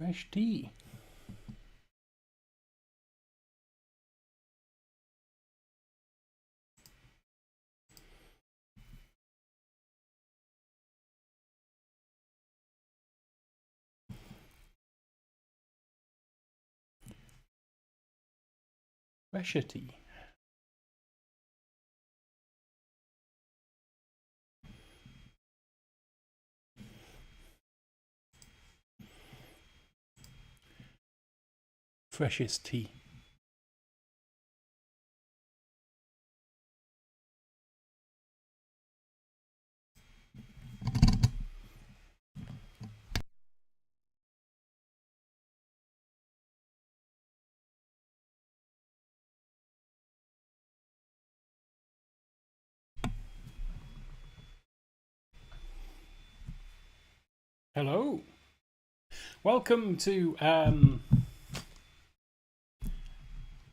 Fresh tea. Fresher tea. Freshest tea. Hello. Welcome to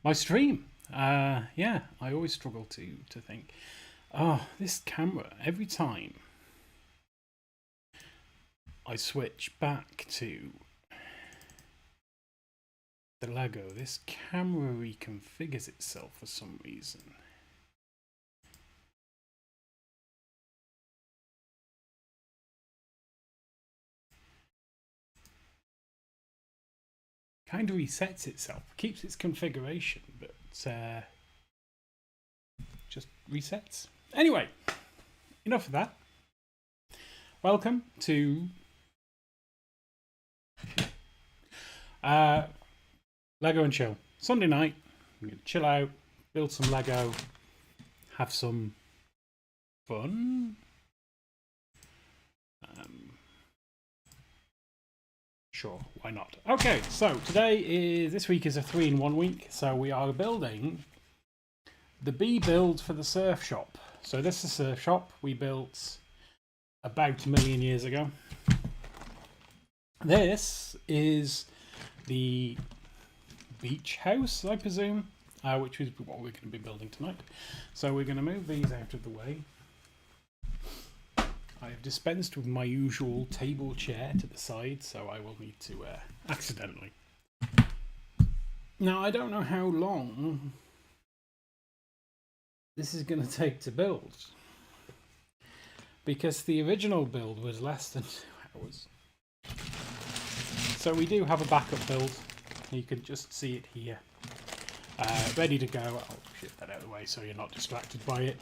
my stream. Yeah, I always struggle to think. Oh, this camera, every time I switch back to the Lego, this camera reconfigures itself for some reason. Kind of resets itself, keeps its configuration, but just resets. Anyway, enough of that. Welcome to Lego and Chill. Sunday night, I'm going to chill out, build some Lego, have some fun. Sure, why not? Okay, so this week is a 3-in-1 week, so we are building the bee build for the surf shop. So this is a surf shop we built about 1 million years ago. This is the beach house, I presume, which is what we're going to be building tonight. So we're going to move these out of the way. I have dispensed with my usual table chair to the side, so I will need to accidentally. Now, I don't know how long this is going to take to build, because the original build was less than 2 hours. So we do have a backup build. You can just see it here. Ready to go. I'll shift that out of the way so you're not distracted by it.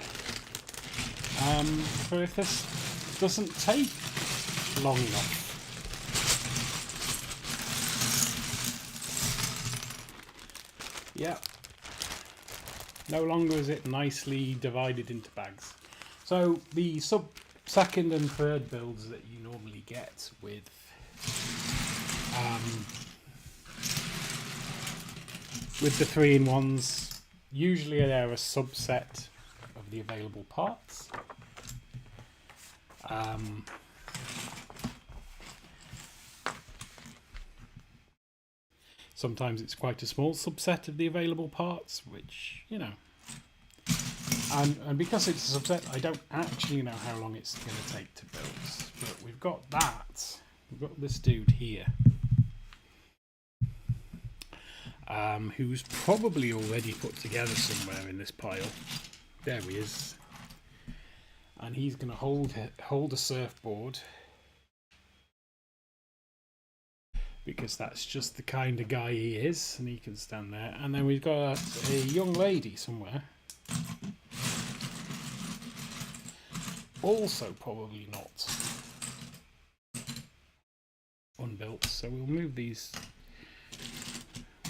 So if this doesn't take long enough, yeah, no longer is it nicely divided into bags. So the second and third builds that you normally get with the 3-in-1s, usually they're a subset of the available parts. Sometimes it's quite a small subset of the available parts, which, you know. And because it's a subset, I don't actually know how long it's going to take to build. But we've got that. We've got this dude here. Who's probably already put together somewhere in this pile. There he is. And he's going to hold a surfboard, because that's just the kind of guy he is, and he can stand there. And then we've got a young lady somewhere, also probably not unbuilt. So we'll move these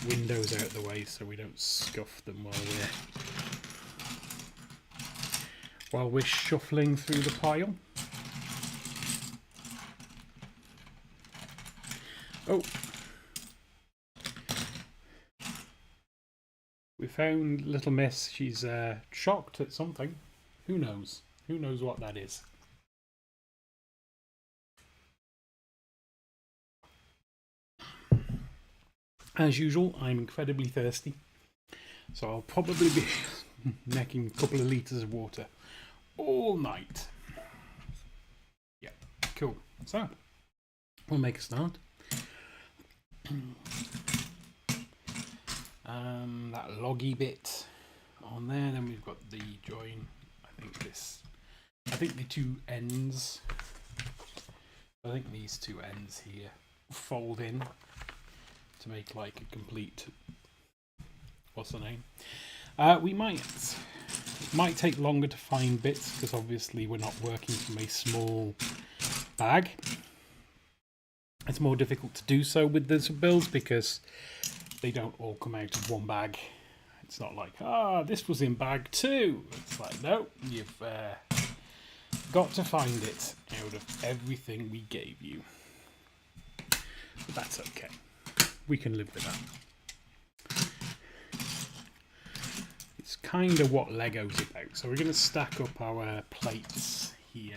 windows out of the way so we don't scuff them while we're shuffling through the pile. Oh, we found Little Miss. She's shocked at something. Who knows? Who knows what that is? As usual, I'm incredibly thirsty, so I'll probably be necking a couple of litres of water all night. Yeah, cool. So, we'll make a start. That loggy bit on there. Then we've got the join. I think the two ends. I think these two ends here fold in to make like a complete. What's the name? It might take longer to find bits because obviously we're not working from a small bag. It's more difficult to do so with these builds because they don't all come out of one bag. It's not like, this was in bag 2. It's like, no, you've got to find it out of everything we gave you. But that's okay. We can live with that. It's kind of what Lego's about. So we're going to stack up our plates here.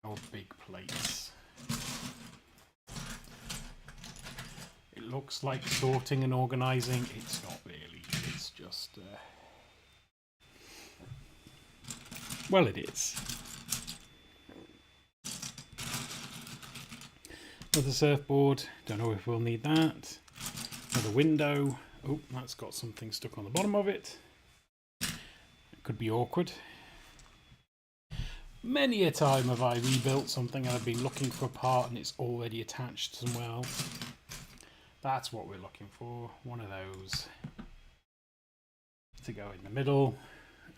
Our big plates. It looks like sorting and organising. It's not really. It's just... well, it is. Another surfboard. Don't know if we'll need that. Another window. Oh, that's got something stuck on the bottom of it. Could be awkward. Many a time have I rebuilt something and I've been looking for a part and it's already attached somewhere else. That's what we're looking for. One of those to go in the middle.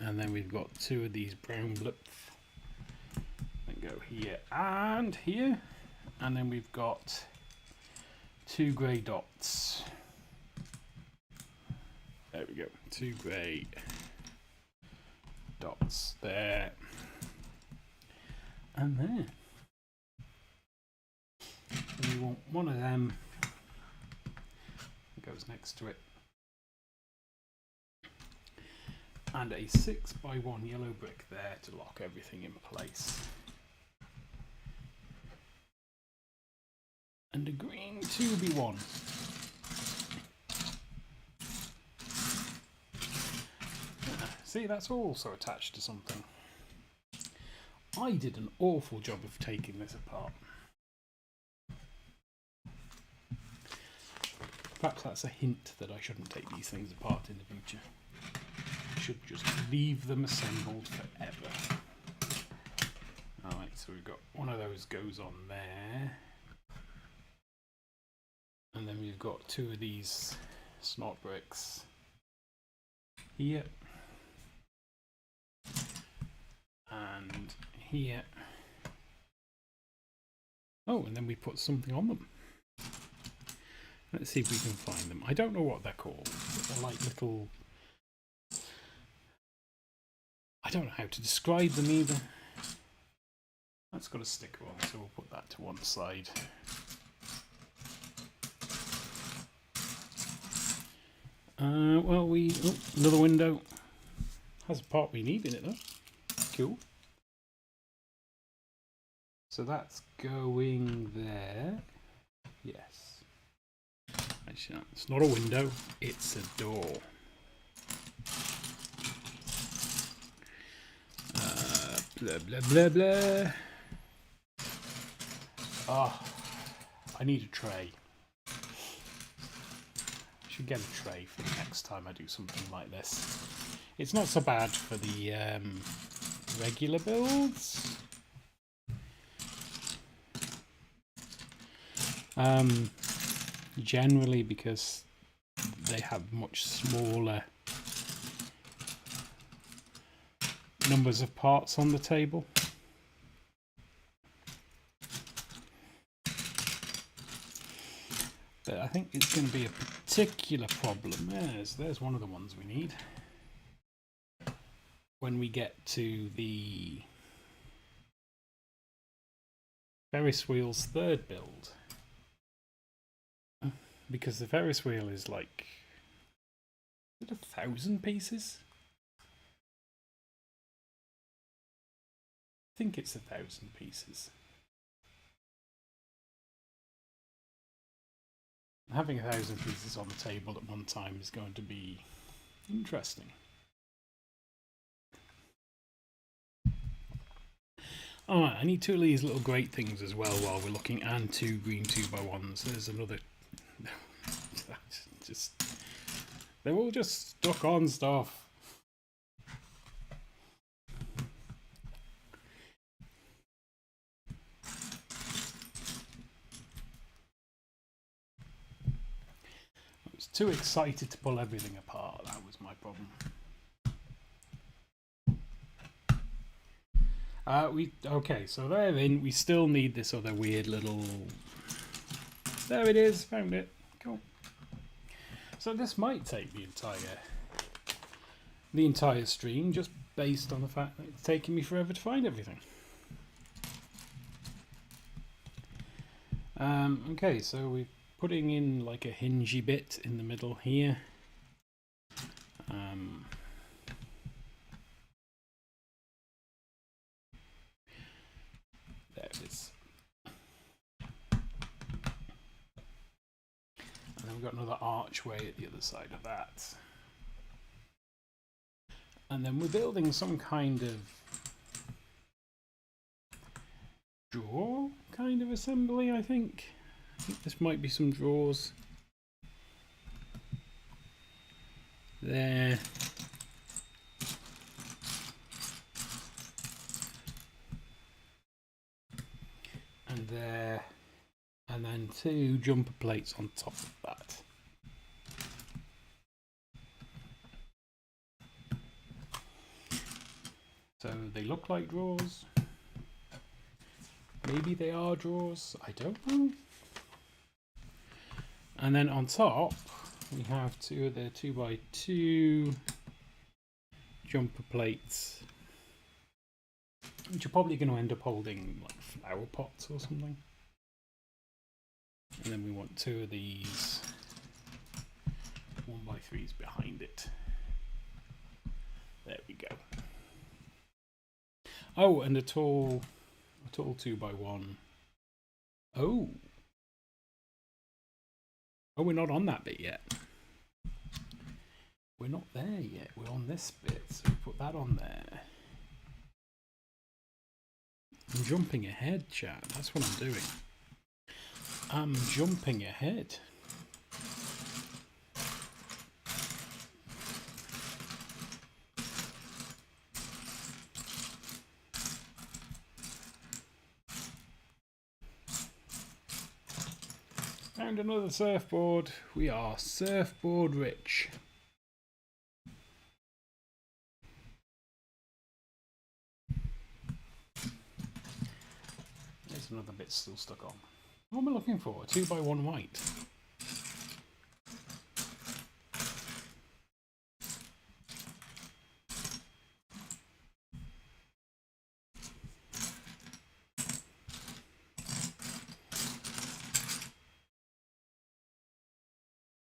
And then we've got two of these brown blips that go here and here. And then we've got two grey dots. There we go. Two grey dots there and there. And we want one of them that goes next to it, and a 6x1 yellow brick there to lock everything in place, and a green 2x1. See, that's also attached to something. I did an awful job of taking this apart. Perhaps that's a hint that I shouldn't take these things apart in the future. I should just leave them assembled forever. Alright, so we've got one of those goes on there. And then we've got two of these snot bricks here. And here. Oh, and then we put something on them. Let's see if we can find them. I don't know what they're called. They're like little... I don't know how to describe them either. That's got a sticker on, so we'll put that to one side. Well, another window. Has a part we need in it though. Cool. So that's going there. Yes. Actually, it's not a window, it's a door. Blah, blah, blah, blah. Oh, I need a tray. I should get a tray for the next time I do something like this. It's not so bad for the regular builds. Generally because they have much smaller numbers of parts on the table. But I think it's going to be a particular problem. There's one of the ones we need. When we get to the Ferris wheel's third build. Because the Ferris wheel is like, is it 1,000 pieces? I think it's 1,000 pieces. Having 1,000 pieces on the table at one time is going to be interesting. Alright, I need two of these little great things as well while we're looking, and two green 2x1s. There's they're all just stuck on stuff. I was too excited to pull everything apart. That was my problem. Okay, so they're in. We still need this other weird little. There it is. Found it. Cool. So this might take the entire stream, just based on the fact that it's taking me forever to find everything. Okay, so we're putting in like a hingey bit in the middle here. There it is. And then we've got another archway at the other side of that. And then we're building some kind of drawer kind of assembly, I think. This might be some drawers. There. And there. And then 2 jumper plates on top of that. So they look like drawers. Maybe they are drawers. I don't know. And then on top, we have 2 of the 2x2 jumper plates, which are probably going to end up holding like flower pots or something. And then we want 2 of these 1x3s behind it. There we go. Oh, and a tall 2x1. Oh, we're not on that bit yet. We're not there yet. We're on this bit, so we put that on there. I'm jumping ahead, chat. That's what I'm doing. I'm jumping ahead. Found another surfboard. We are surfboard rich. There's another bit still stuck on. What am I looking for? A 2x1 white.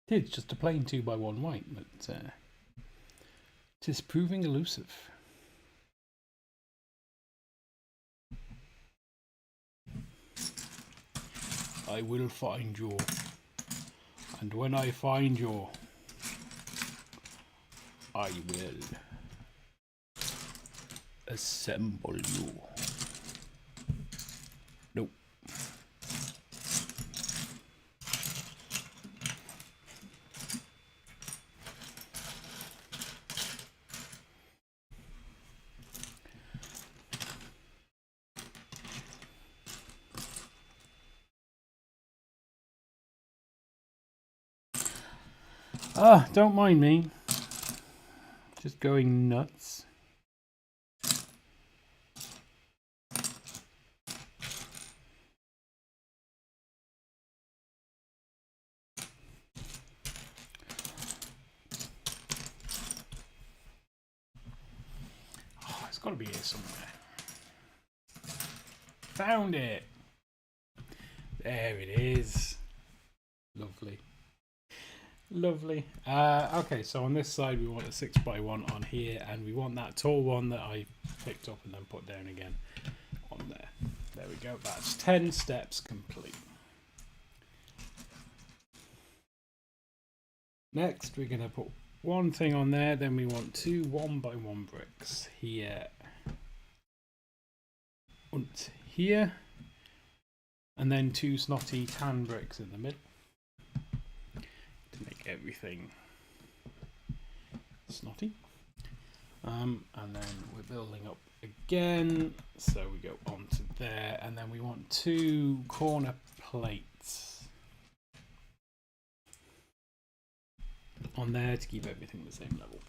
It's just a plain 2x1 white, but it is proving elusive. I will find you, and when I find you, I will assemble you. Nope. Ah, don't mind me. Just going nuts. Oh, it's got to be here somewhere. Found it. There it is. Lovely. Lovely. Okay, so on this side we want a 6x1 on here, and we want that tall one that I picked up and then put down again on there. There we go. That's 10 steps complete. Next we're going to put one thing on there, then we want 2 1x1 bricks here and here, and then 2 snotty tan bricks in the middle to make everything snotty. And then we're building up again, so we go on to there, and then we want 2 corner plates on there to keep everything the same level.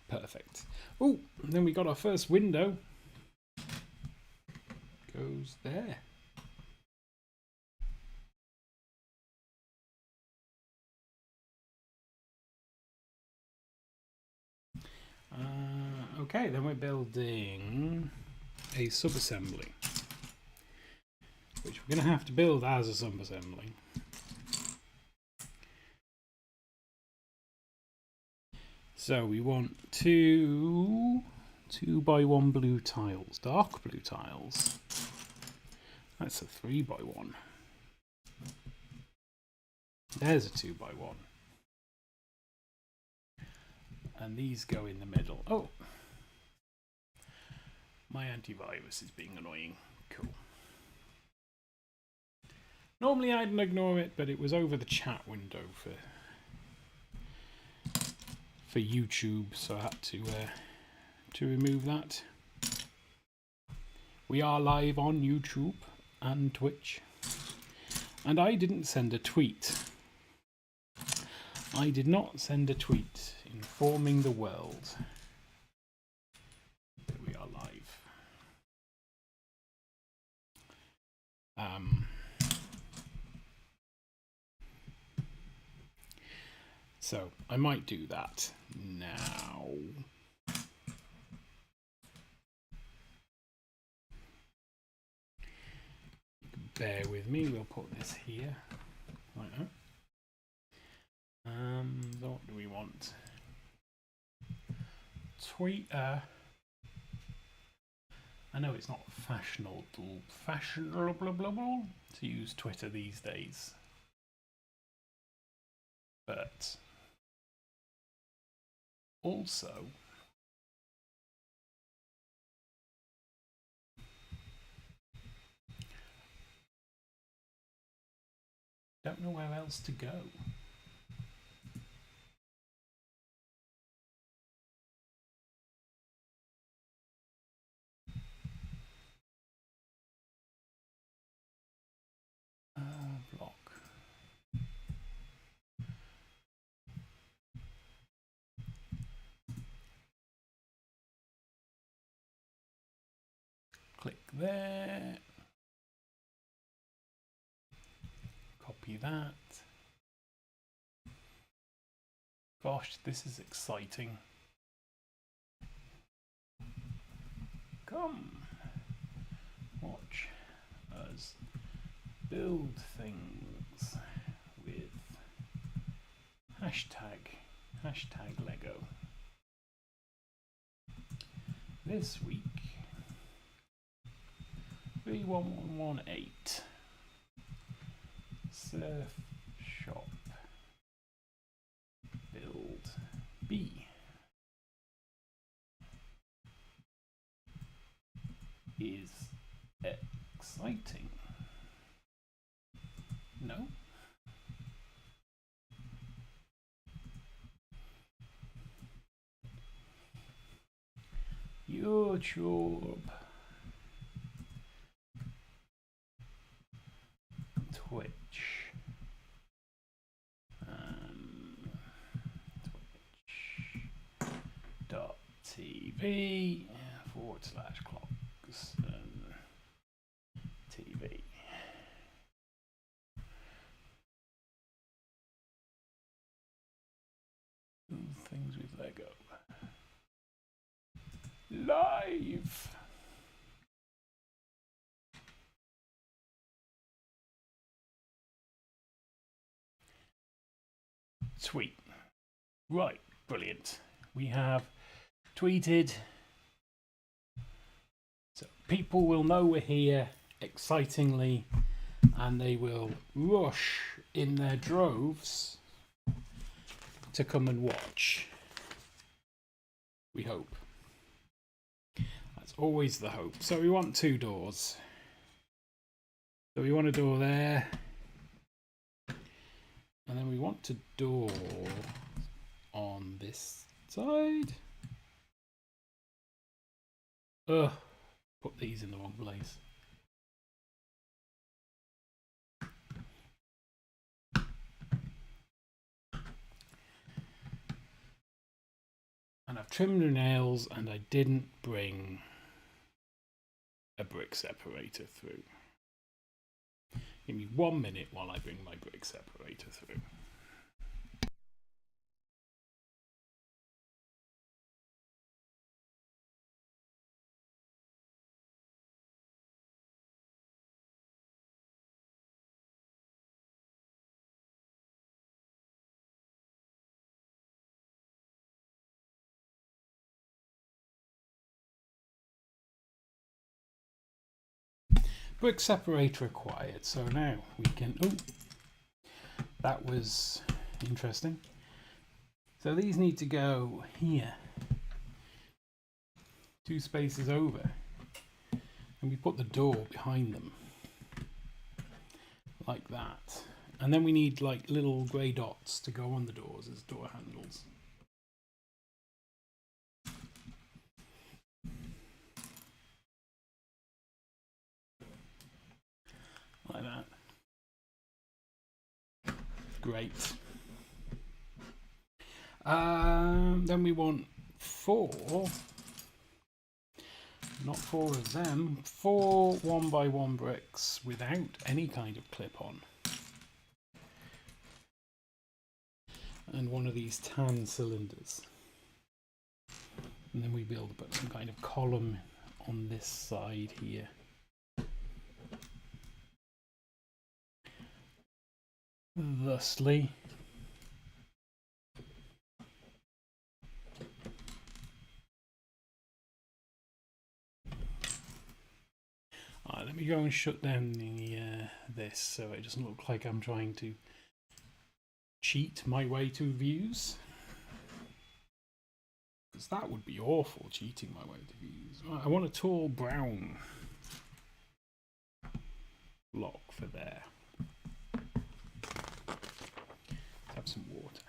Perfect. Oh, then we got our first window. Goes there. Okay, then we're building a sub-assembly, which we're going to have to build as a sub-assembly. So we want 2 2x1 blue tiles, dark blue tiles. That's a 3x1. There's a 2x1. And these go in the middle. Oh, my antivirus is being annoying. Cool. Normally I'd ignore it, but it was over the chat window for YouTube, so I had to remove that. We are live on YouTube and Twitch, and I didn't send a tweet. I did not send a tweet informing the world that we are live. So I might do that now. Bear with me, we'll put this here. Like that. What do we want? Twitter. I know it's not fashionable to use Twitter these days, but also don't know where else to go. Block. Click there. Copy that. Gosh, this is exciting. Come watch us build things with hashtag Lego. This week, 31118 Surf Shop Build B is exciting. No? YouTube, Twitch, twitch.tv/Clarkson TV. Things with Lego. Live. Sweet. Right, brilliant. We have tweeted, so people will know we're here excitingly, and they will rush in their droves to come and watch. We hope. That's always the hope. So we want 2 doors. So we want a door there. And then we want a door on this side. Ugh, put these in the wrong place. And I've trimmed the nails and I didn't bring a brick separator through. Give me 1 minute while I bring my brick separator through. Brick separator acquired. So now we can. Oh, that was interesting. So these need to go here, 2 spaces over, and we put the door behind them like that. And then we need like little grey dots to go on the doors as door handles. Like that. Great. Then we want 4, not 4 of them, 4 1x1 bricks without any kind of clip on. And 1 of these tan cylinders. And then we build some kind of column on this side here. Thusly. Alright, let me go and shut down this so it doesn't look like I'm trying to cheat my way to views. Because that would be awful, cheating my way to views. Right, I want a tall brown block for there. Let's have some water.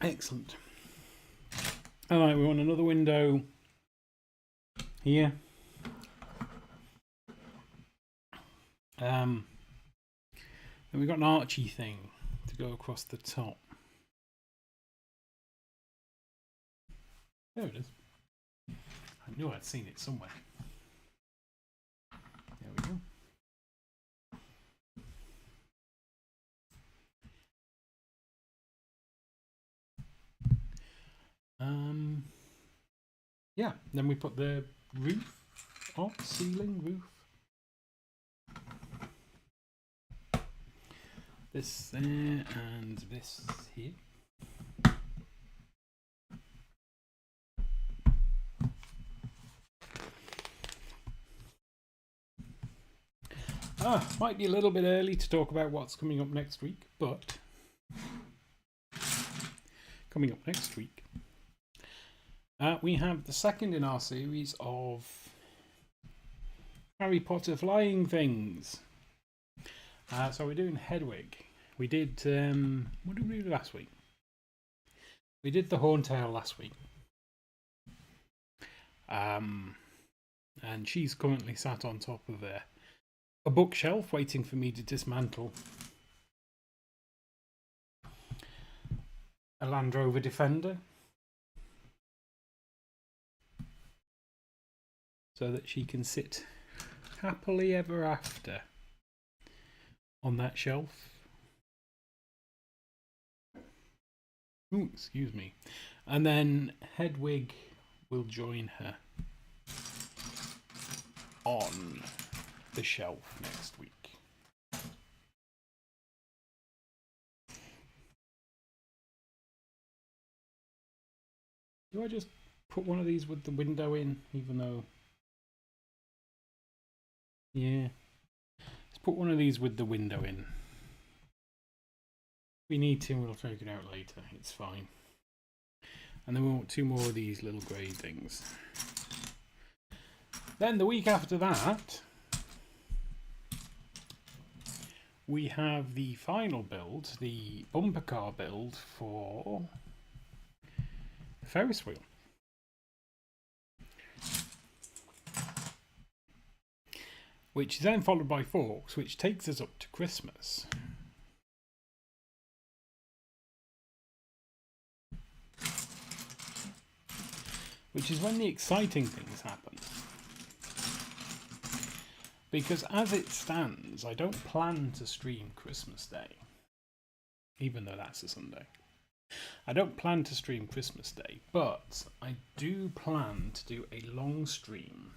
Excellent. Alright, we want another window here. Then we've got an archy thing to go across the top. There it is. I knew I'd seen it somewhere. There we go. Yeah, then we put the roof on, ceiling, roof. This there and this here. Might be a little bit early to talk about what's coming up next week, but coming up next week, we have the second in our series of Harry Potter flying things. So we're doing Hedwig. We did, what did we do last week? We did the Horntail last week. And she's currently sat on top of a bookshelf waiting for me to dismantle a Land Rover Defender so that she can sit happily ever after on that shelf. Ooh, excuse me. And then Hedwig will join her on the shelf next week. Do I just put one of these with the window in, even though... Yeah. Let's put one of these with the window in. If we need to, we'll take it out later. It's fine. And then we want 2 more of these little grey things. Then the week after that, we have the final build, the bumper car build for the Ferris wheel. Which is then followed by Forks, which takes us up to Christmas. Which is when the exciting things happen. Because as it stands, I don't plan to stream Christmas Day. Even though that's a Sunday. I don't plan to stream Christmas Day, but I do plan to do a long stream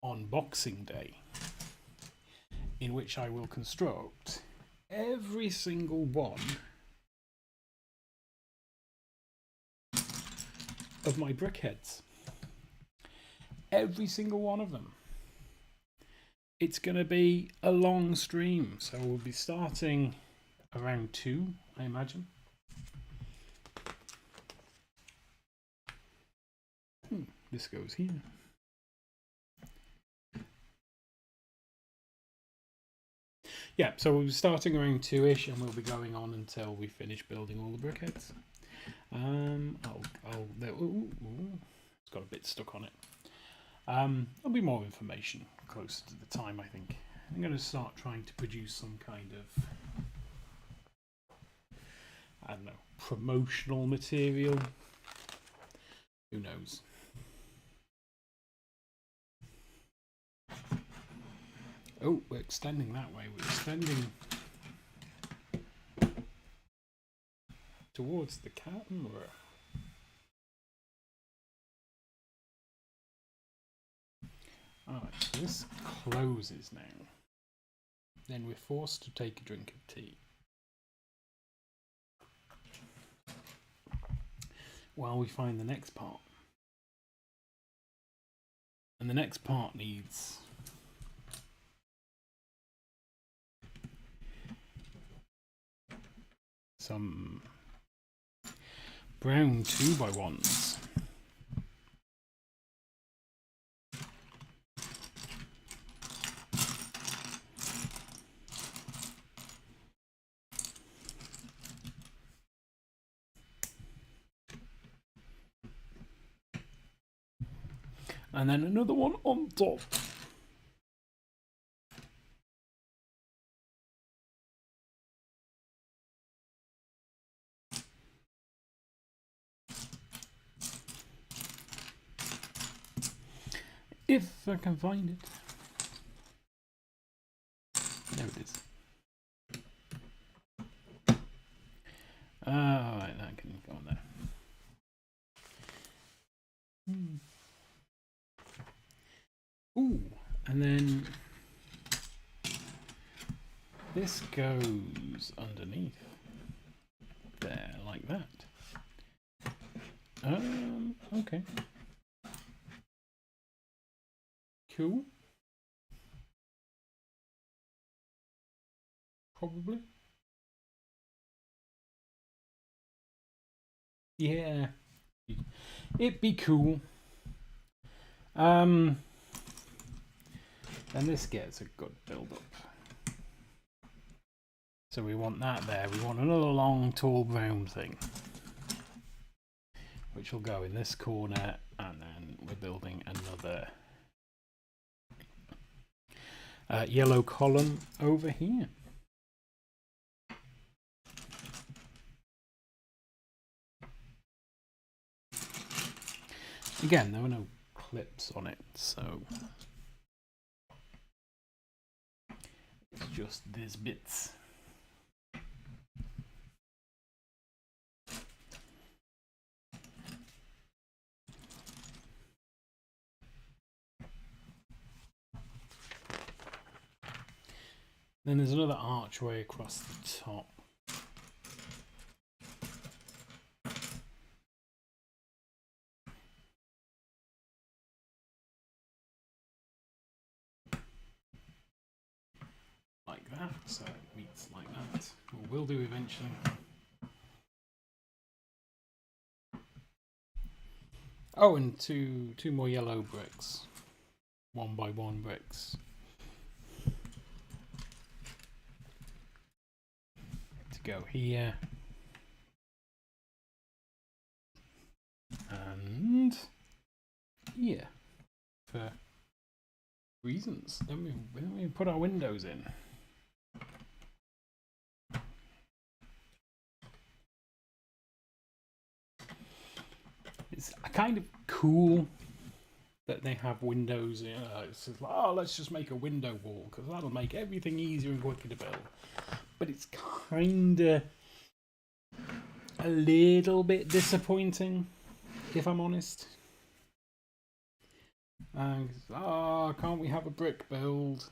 on Boxing Day, in which I will construct every single one of my brickheads. Every single one of them. It's going to be a long stream, so we'll be starting around 2, I imagine. This goes here. Yeah, so we'll be starting around 2ish, and we'll be going on until we finish building all the brickheads. It's got a bit stuck on it. There'll be more information closer to the time, I think. I'm going to start trying to produce some kind of, I don't know, promotional material. Who knows? Oh, we're extending that way. We're extending towards the camera. Alright, so this closes now. Then we're forced to take a drink of tea. While we find the next part. And the next part needs some brown 2x1s. And then another one on top. If I can find it. There it is. Alright, that can go on there. Ooh, and then this goes underneath there, like that. Okay. Cool. Probably. Yeah. It'd be cool. And this gets a good build up. So we want that there. We want another long, tall, brown thing, which will go in this corner, and then we're building another yellow column over here. Again, there were no clips on it, so it's just these bits. Then there's another archway across the top. Like that, so it meets like that. Or will do eventually. Oh, and two more yellow bricks. 1x1 bricks. go here. And here. For reasons. Then we put our windows in. It's kind of cool that they have windows. It's just like, oh, let's just make a window wall because that'll make everything easier and quicker to build. But it's kind of a little bit disappointing, if I'm honest. Can't we have a brick build?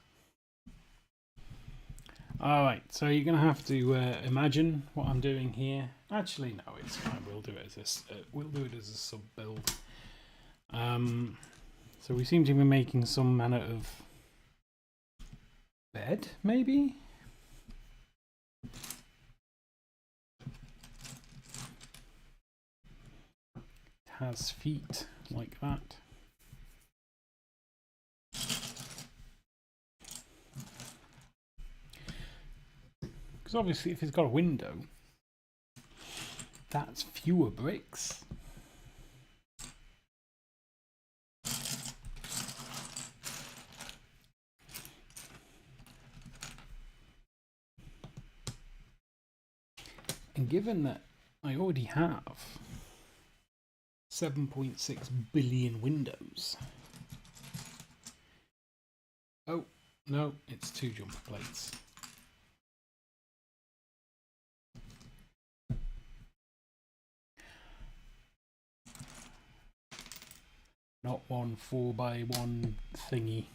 Alright, so you're going to have to imagine what I'm doing here. Actually, no, it's fine. We'll do it as a sub build. So we seem to be making some manner of bed, maybe? It has feet like that. Because obviously if it's got a window, that's fewer bricks. And given that I already have 7.6 billion windows. Oh, no, it's 2 jumper plates. Not one 4x1 thingy.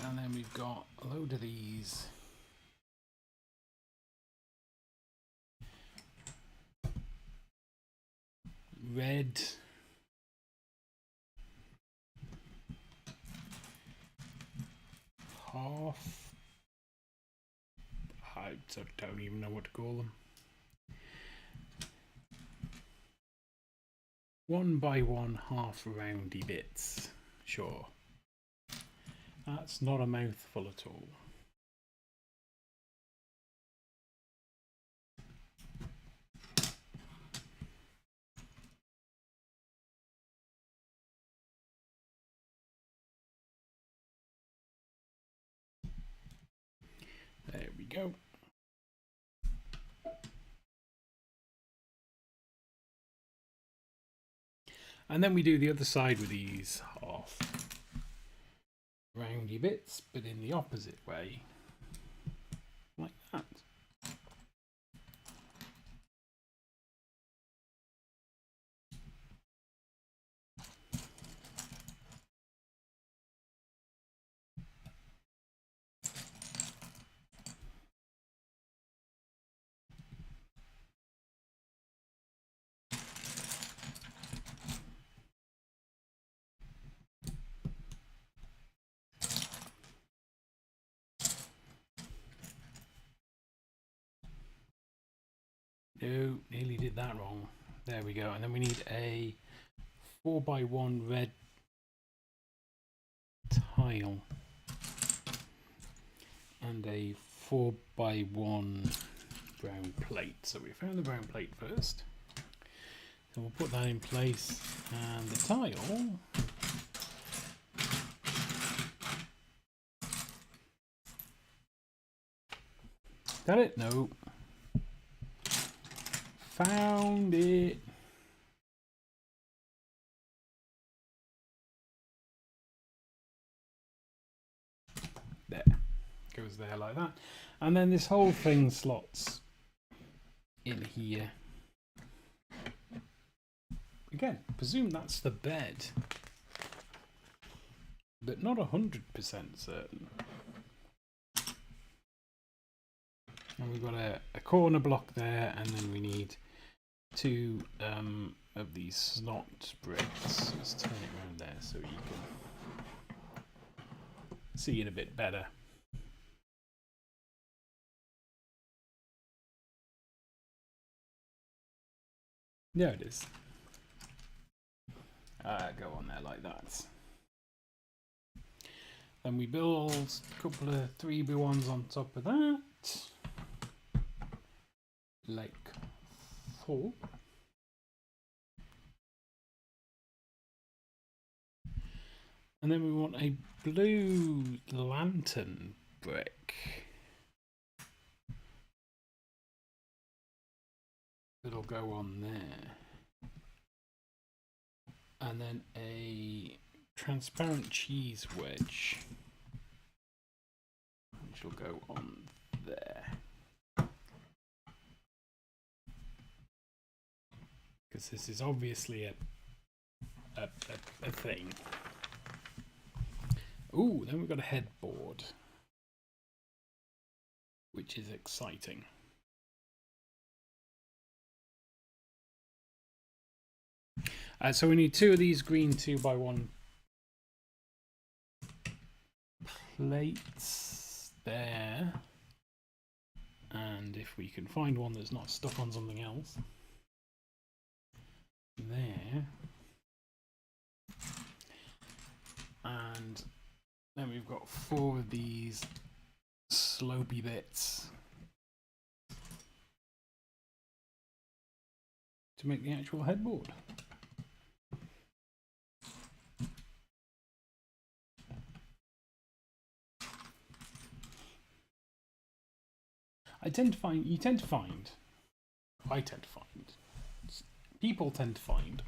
And then we've got a load of these. Red. Half. I don't even know what to call them. 1x1 half roundy bits. Sure. That's not a mouthful at all. There we go. And then we do the other side with these half roundy bits, but in the opposite way, like that. No, nearly did that wrong. There we go. And then we need a 4x1 red tile and a 4x1 brown plate. So we found the brown plate first. So we'll put that in place, and the tile got it? No. Found it. There. Goes there like that. And then this whole thing slots in here. Again, presume that's the bed. But not 100% certain. And we've got a corner block there, and then we need 2 of these slot bricks. Let's turn it around there so you can see it a bit better. There it is. Go on there like that. Then we build a couple of 3x1s on top of that, like so. And then we want a blue lantern brick. It'll go on there. And then a transparent cheese wedge, which will go on there. Because this is obviously a thing. Ooh, then we've got a headboard, which is exciting. So we need 2 of these green 2x1 plates there. And if we can find one that's not stuck on something else, there. And then we've got 4 of these slopey bits to make the actual headboard. People tend to find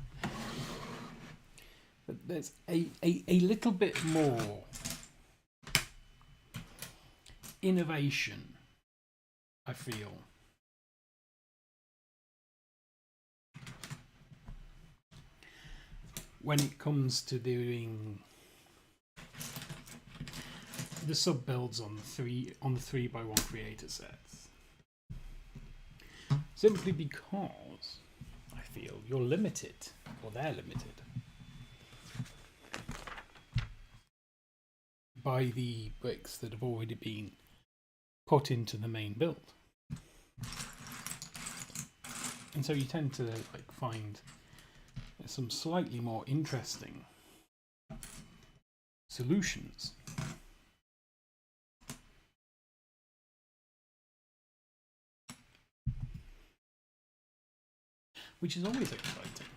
that there's a little bit more innovation, I feel, when it comes to doing the sub builds on the 3x1 creator sets, simply because I feel you're limited, or they're limited, by the bricks that have already been put into the main build. And so you tend to find some slightly more interesting solutions. Which is always exciting.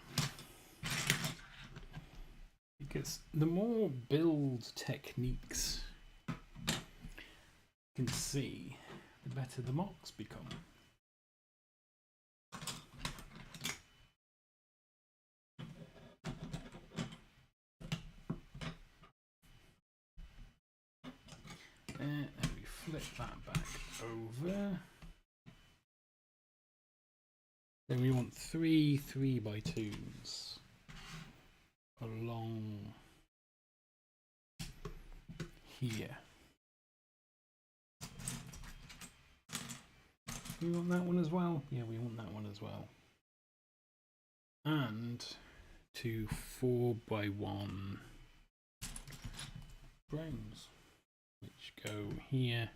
Because the more build techniques you can see, the better the mocks become. Then we flip that back over. Then we want 3 3x2s along here. We want that one as well? Yeah, we want that one as well. And 2 4x1 browns, which go here.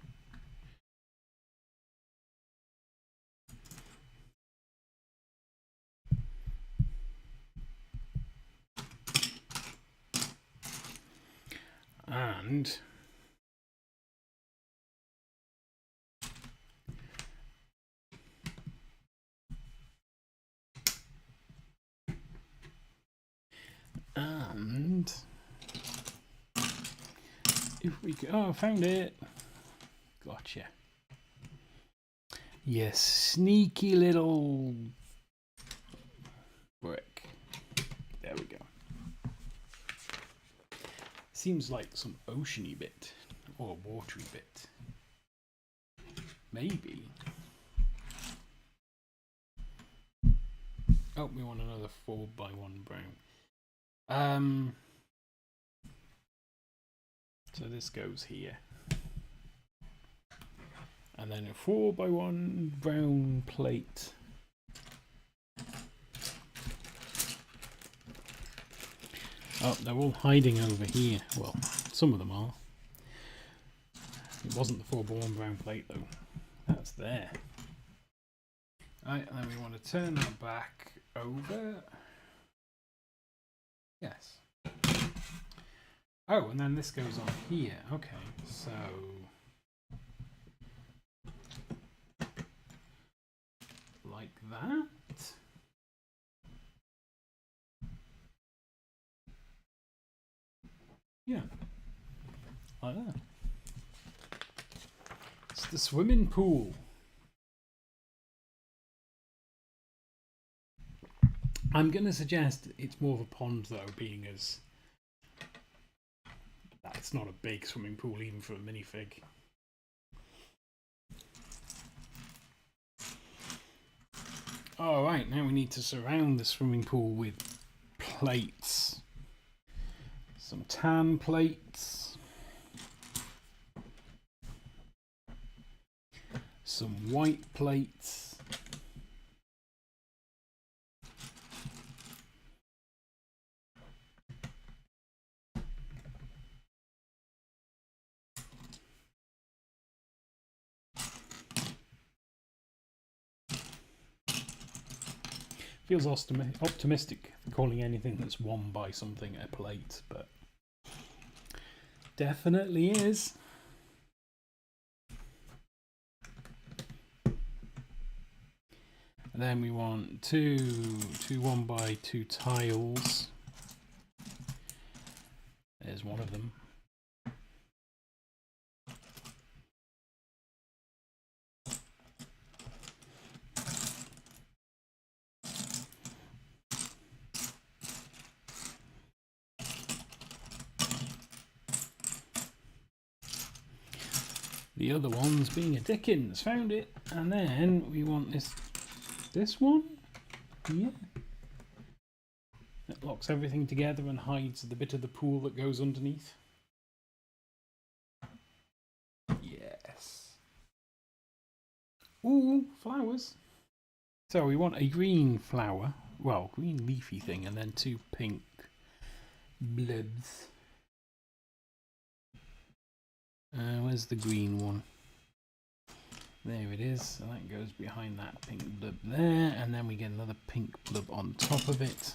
And if we go, oh, I found it. Gotcha. Yes, sneaky little brick. There we go. Seems like some oceany bit or a watery bit. Maybe. Oh, we want another 4x1 brown. So this goes here. And then a 4x1 brown plate. Oh, they're all hiding over here. Well, some of them are. It wasn't the 4x1 brown plate though. That's there. Right, and then we want to turn that back over. Yes. Oh, and then this goes on here. Okay, so like that. Yeah, like that. It's the swimming pool. I'm going to suggest it's more of a pond though, being as that's not a big swimming pool even for a minifig. Alright, now we need to surround the swimming pool with plates. Some tan plates. Some white plates. Feels optimistic calling anything that's won by something a plate, but definitely is. And then we want two 1x2 tiles. There's one of them. The other one's being a Dickens, found it. And then we want this one. Yeah. It locks everything together and hides the bit of the pool that goes underneath. Yes. Ooh, flowers. So we want a green flower, well, green leafy thing, and then two pink blobs. Where's the green one? There it is. So that goes behind that pink blob there, and then we get another pink blob on top of it.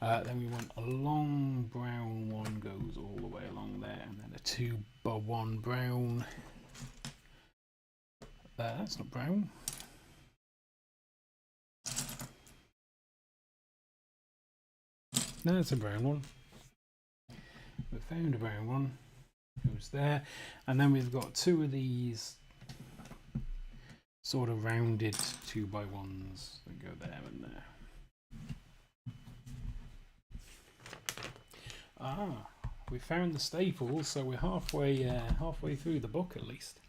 Then we want a long brown one, goes all the way along there, and then a 2x1 brown. That's not brown. No, it's a brown one. We found a brown one. Goes there, and then we've got two of these sort of rounded 2x1s that go there and there. Ah, we found the staples, so we're halfway through the book at least.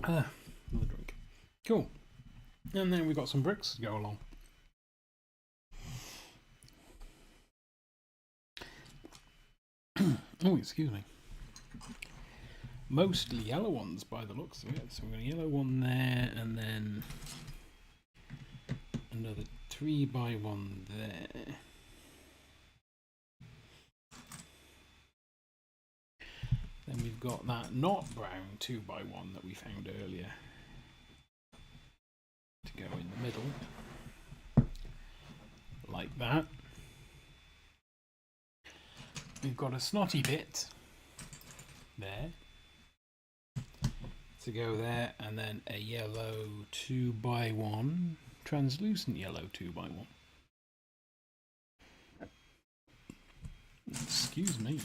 Another drink. Cool. And then we've got some bricks to go along. Oh, excuse me. Mostly yellow ones by the looks of it. So we've got a yellow one there, and then another 3x1 there. Then we've got that not brown 2x1 that we found earlier to go in the middle, like that. We've got a snotty bit there to go there, and then a yellow 2x1, translucent yellow 2x1. Excuse me.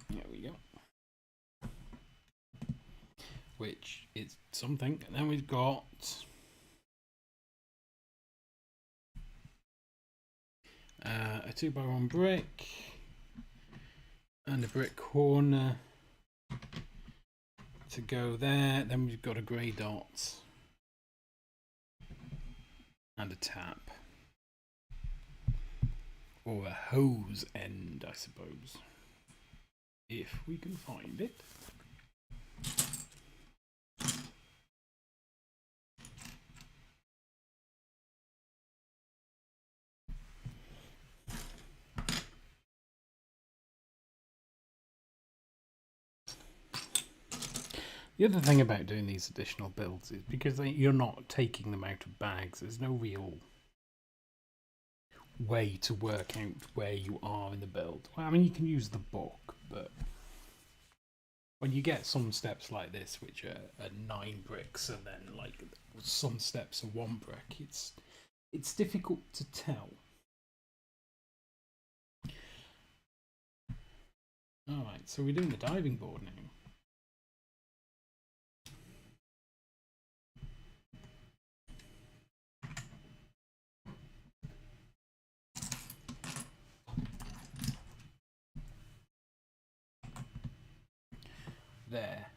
There we go. Which is something. And then we've got a 2x1 brick and a brick corner to go there. Then we've got a grey dot and a tap, or a hose end, I suppose, if we can find it. The other thing about doing these additional builds is because you're not taking them out of bags, there's no real way to work out where you are in the build. Well, I mean, you can use the book, but when you get some steps like this, which are 9 bricks, and then like some steps are 1 brick, it's difficult to tell. Alright, so we're doing the diving board now. There.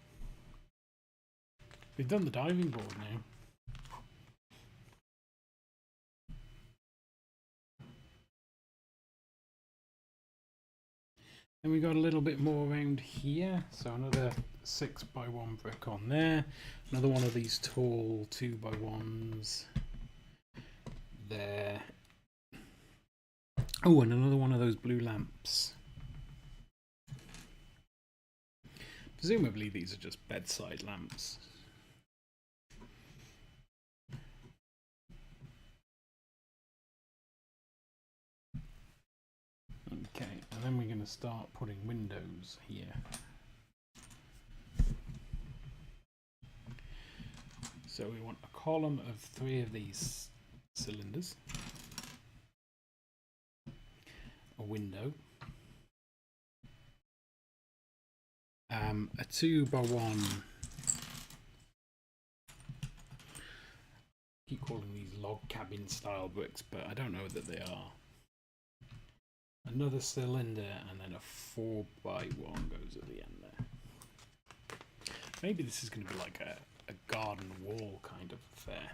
We've done the diving board now. Then we got a little bit more around here, so another 6x1 brick on there, another one of these tall 2x1s there. Oh, and another one of those blue lamps. Presumably these are just bedside lamps. Okay, and then we're going to start putting windows here. So we want a column of 3 of these cylinders, a window, a 2x1. Keep calling these log cabin style bricks, but I don't know that they are. Another cylinder, and then a 4x1 goes at the end there. Maybe this is going to be like a garden wall kind of affair.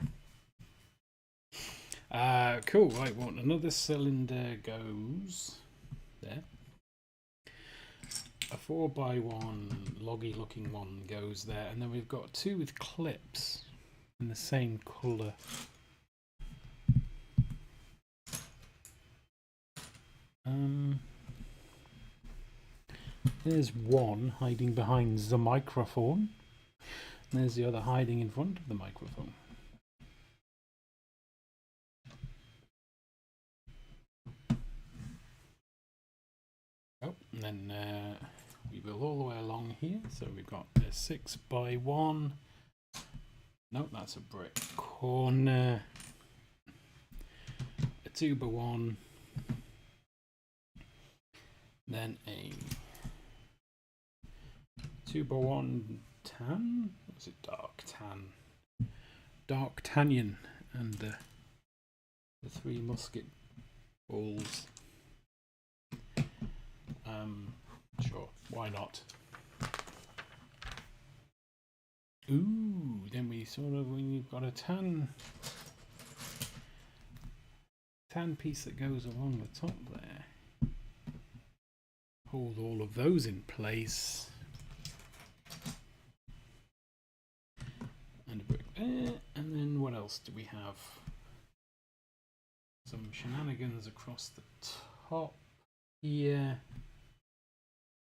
Cool, right, well, another cylinder goes there. A 4x1 loggy looking one goes there, and then we've got 2 with clips in the same colour. There's one hiding behind the microphone. And there's the other hiding in front of the microphone. Oh, and then we build all the way along here. So we've got a 6x1. Nope, that's a brick corner. A 2x1. Then a 2x1 tan. Was it dark tan? Dark tannion, and the 3 musket balls. Sure, why not? Ooh, then we sort of, when you've got a tan piece that goes along the top there, hold all of those in place, and a brick there, and then what else do we have? Some shenanigans across the top here.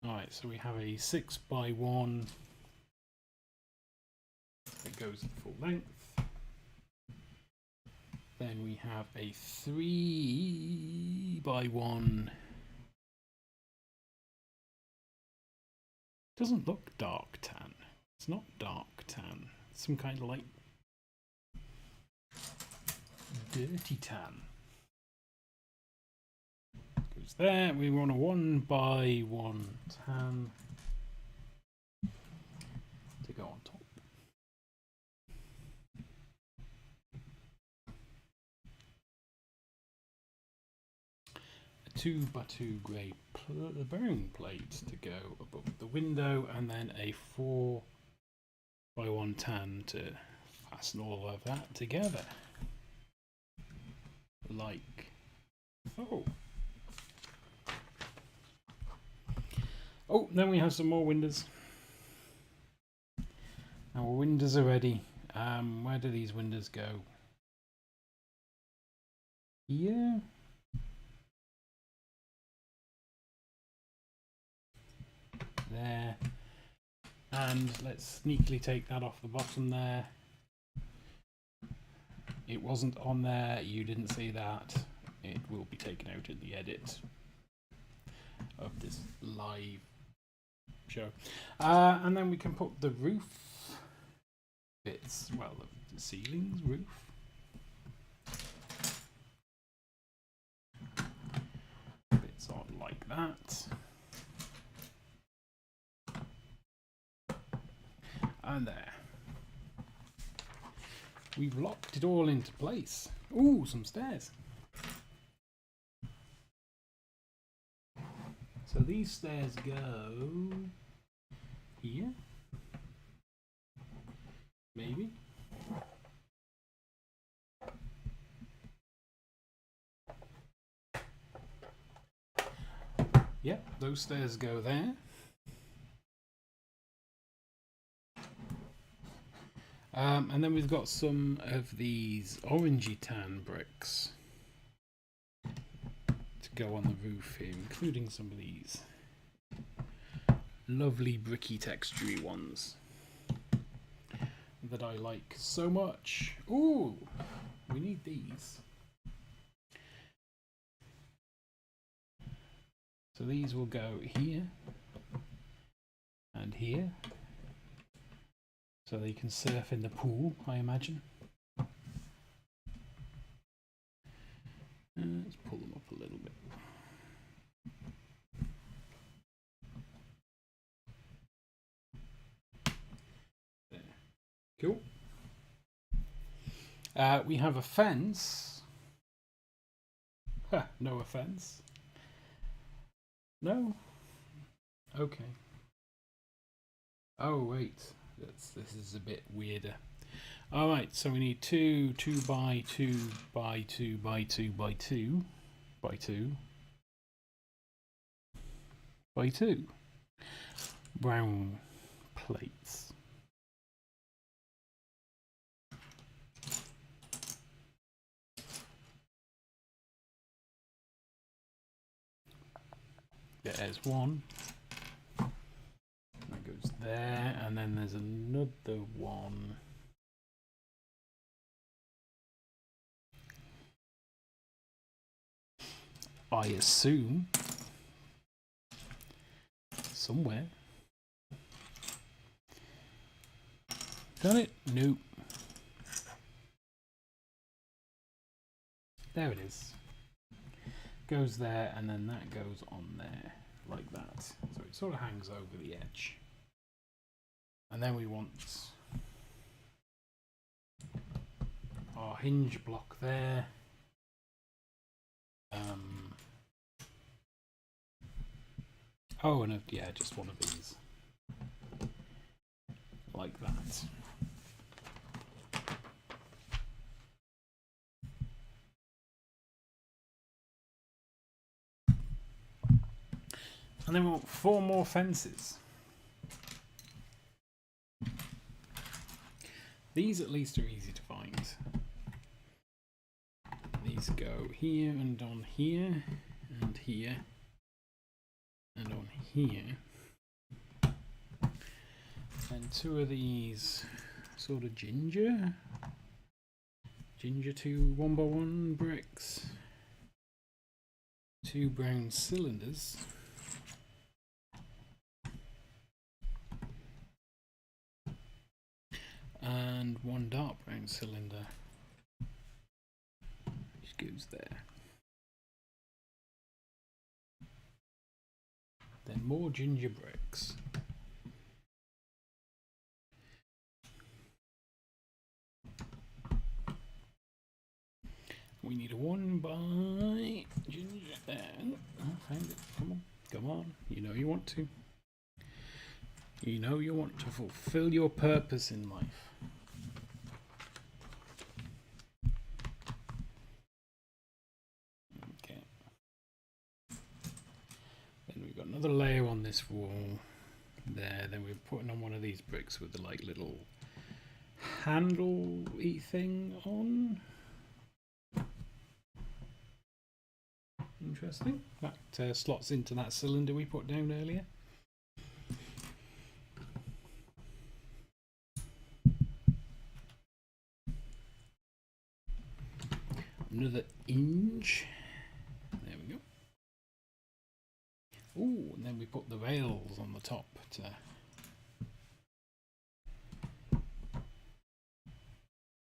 Alright, so we have a 6x1 that goes the full length. Then we have a 3x1. Doesn't look dark tan. It's not dark tan. It's some kind of like dirty tan. Goes there. We want a 1x1 tan to go on top. A 2x2 grey brown plate to go above the window, and then a 4x1 tan to fasten all of that together. Like so. Oh, then we have some more windows. Our windows are ready. Where do these windows go? Here. There. And let's sneakily take that off the bottom there. It wasn't on there, you didn't see that. It will be taken out in the edit of this live show. And then we can put the roof bits, well, the ceilings, roof. Bits on like that. And there. We've locked it all into place. Ooh, some stairs. So these stairs go here. Maybe. Yep, those stairs go there. And then we've got some of these orangey tan bricks to go on the roof here, including some of these lovely bricky textury ones that I like so much. Ooh, we need these. So these will go here and here. So they can surf in the pool, I imagine. Let's pull them up a little bit. There. Cool. We have a fence. No offense. No? Okay. Oh, wait. This is a bit weirder. Alright, so we need 2 by 2 by 2 by 2 by 2 by 2 by 2 brown plates. There's one. That goes there, and then there's another one. I assume somewhere. Done it? Nope. There it is. Goes there, and then that goes on there like that. So it sort of hangs over the edge. And then we want our hinge block there. Oh, and yeah, just one of these. Like that. And then we want 4 more fences. These at least are easy to find. These go here and on here and here and on here. And 2 of these sort of ginger 2 1x1 bricks, 2 brown cylinders. And 1 dark brown cylinder, which goes there. Then more ginger bricks. We need a 1 by ginger. There. I found it. Come on. Come on. You know you want to. You know you want to fulfill your purpose in life. Okay. Then we've got another layer on this wall. There. Then we're putting on one of these bricks with the like little handle-y thing on. Interesting. That slots into that cylinder we put down earlier. Another inch. There we go. Ooh, and then we put the rails on the top to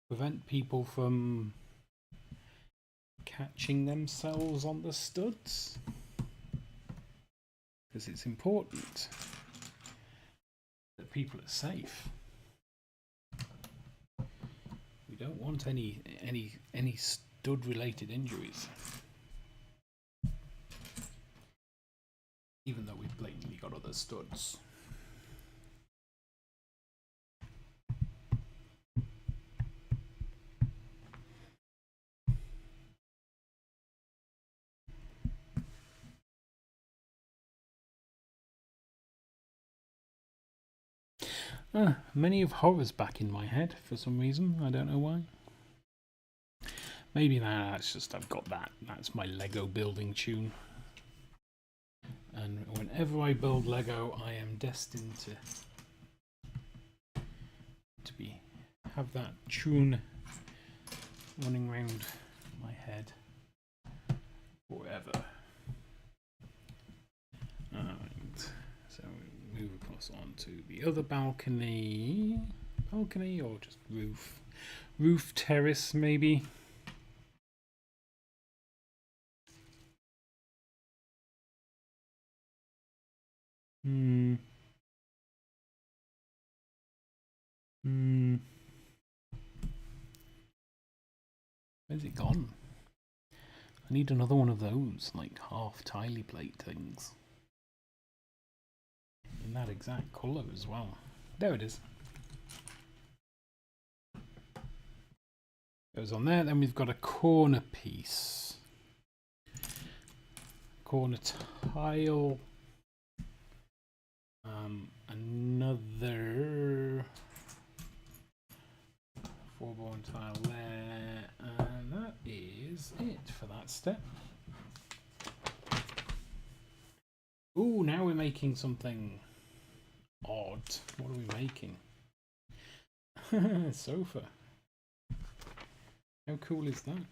prevent people from catching themselves on the studs, because it's important that people are safe. We don't want any stud related injuries, even though we've blatantly got other studs. Many of horrors back in my head for some reason. I don't know why. Maybe that's just I've got that. That's my Lego building tune. And whenever I build Lego, I am destined to have that tune running around my head forever. So we move across onto the other balcony or just roof terrace maybe. Where's it gone? I need another one of those, like half tiley plate things. In that exact colour as well. There it is. Goes on there. Then we've got a corner piece. Corner tile. Another 4x1 tile there. And that is it for that step. Ooh, now we're making something odd. What are we making? Sofa. How cool is that?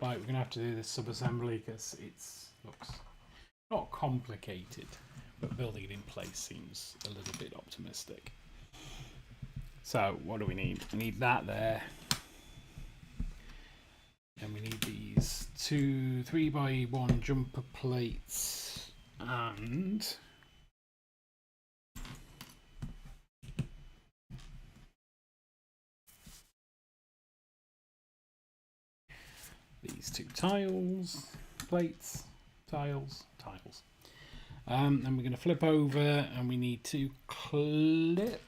Right, we're gonna have to do this sub-assembly because looks not complicated, but building it in place seems a little bit optimistic. So what do we need? We need that there. And we need these 2 3x1 jumper plates and these 2 tiles. And we're going to flip over and we need 2 clips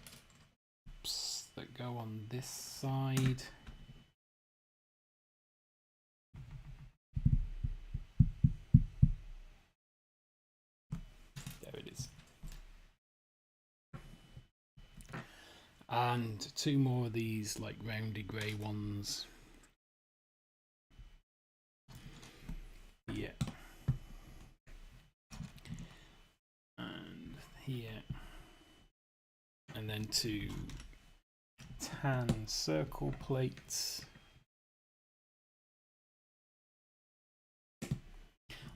that go on this side. There it is. And 2 more of these like roundy grey ones. Yeah. And here. And then 2 tan circle plates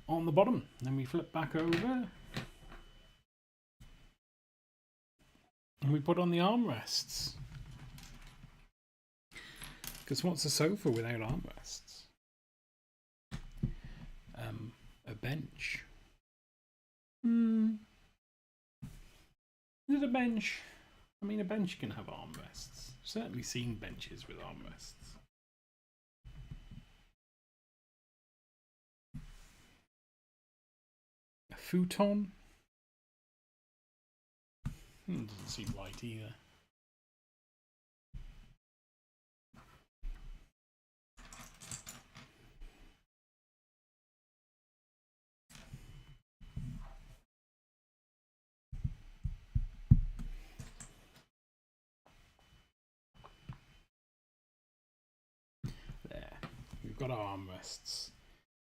on the bottom. Then we flip back over and we put on the armrests. Because what's a sofa without armrests? A bench. Is it a bench? I mean, a bench can have armrests. I've certainly seen benches with armrests. A futon? Doesn't seem right either. There, we've got our armrests.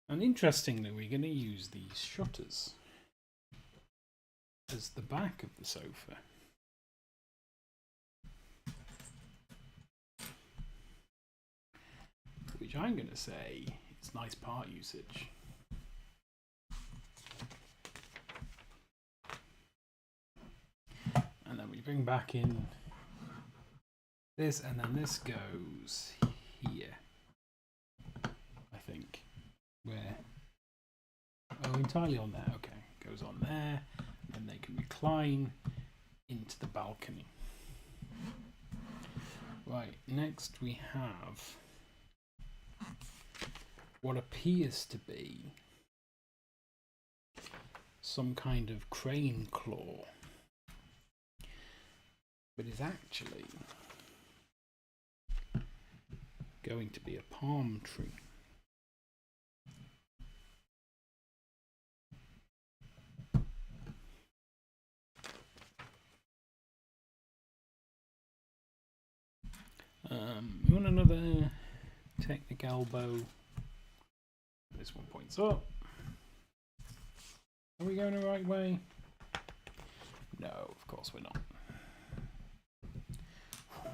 And interestingly, we're going to use these shutters as the back of the sofa. which I'm going to say it's nice part usage. And then we bring back in this, and then this goes here, I think. Where? Oh, entirely on there. Okay, goes on there, and they can recline into the balcony. Right, next we have what appears to be some kind of crane claw, but is actually going to be a palm tree. You want another Technic elbow? This one points up. Are we going the right way? No, of course we're not.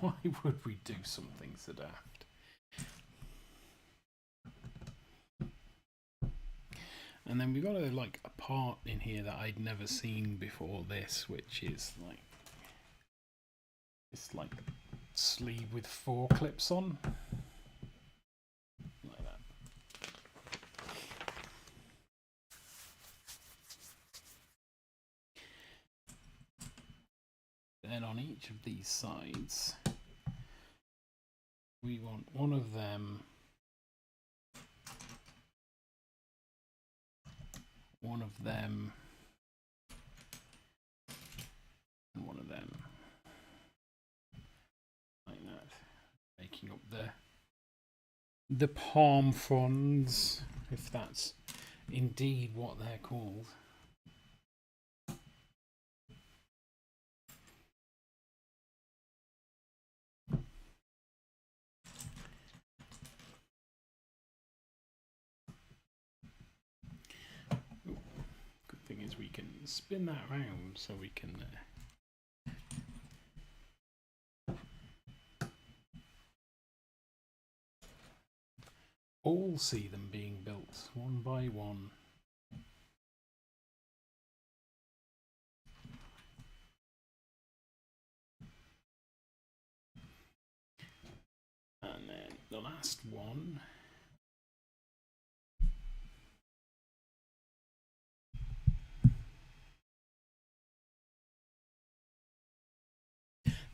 Why would we do something so daft? And then we've got like a part in here that I'd never seen before this, which is like it's like a sleeve with 4 clips on. Like that. Then on each of these sides, we want one of them, and one of them, like that, making up the palm fronds, if that's indeed what they're called. Good thing is we can spin that around so we can all see them being built one by one. And then the last one.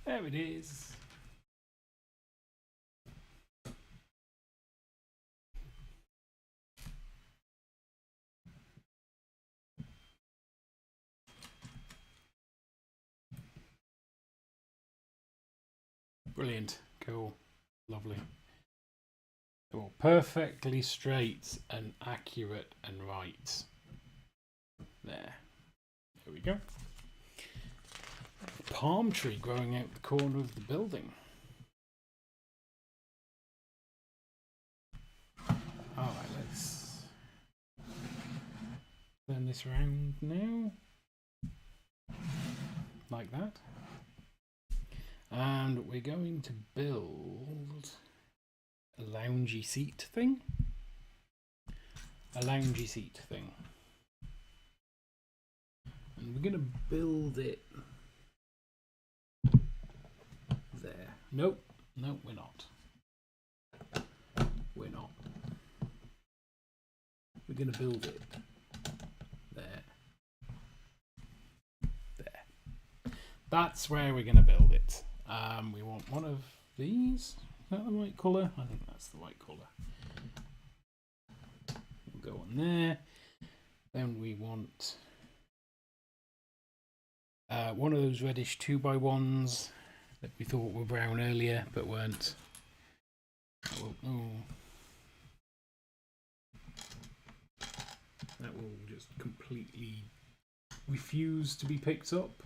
There it is. Brilliant. Cool. Lovely. All perfectly straight and accurate and right. There. There we go. A palm tree growing out the corner of the building. Alright, let's turn this around now. Like that. And we're going to build a loungy seat thing. A loungy seat thing. And we're going to build it there. Nope. No, we're not. We're not. We're going to build it there. There. That's where we're going to build it. We want one of these. Is that the right colour? I think that's the right colour. We'll go on there. Then we want one of those reddish 2x1s that we thought were brown earlier but weren't. Oh. That will just completely refuse to be picked up.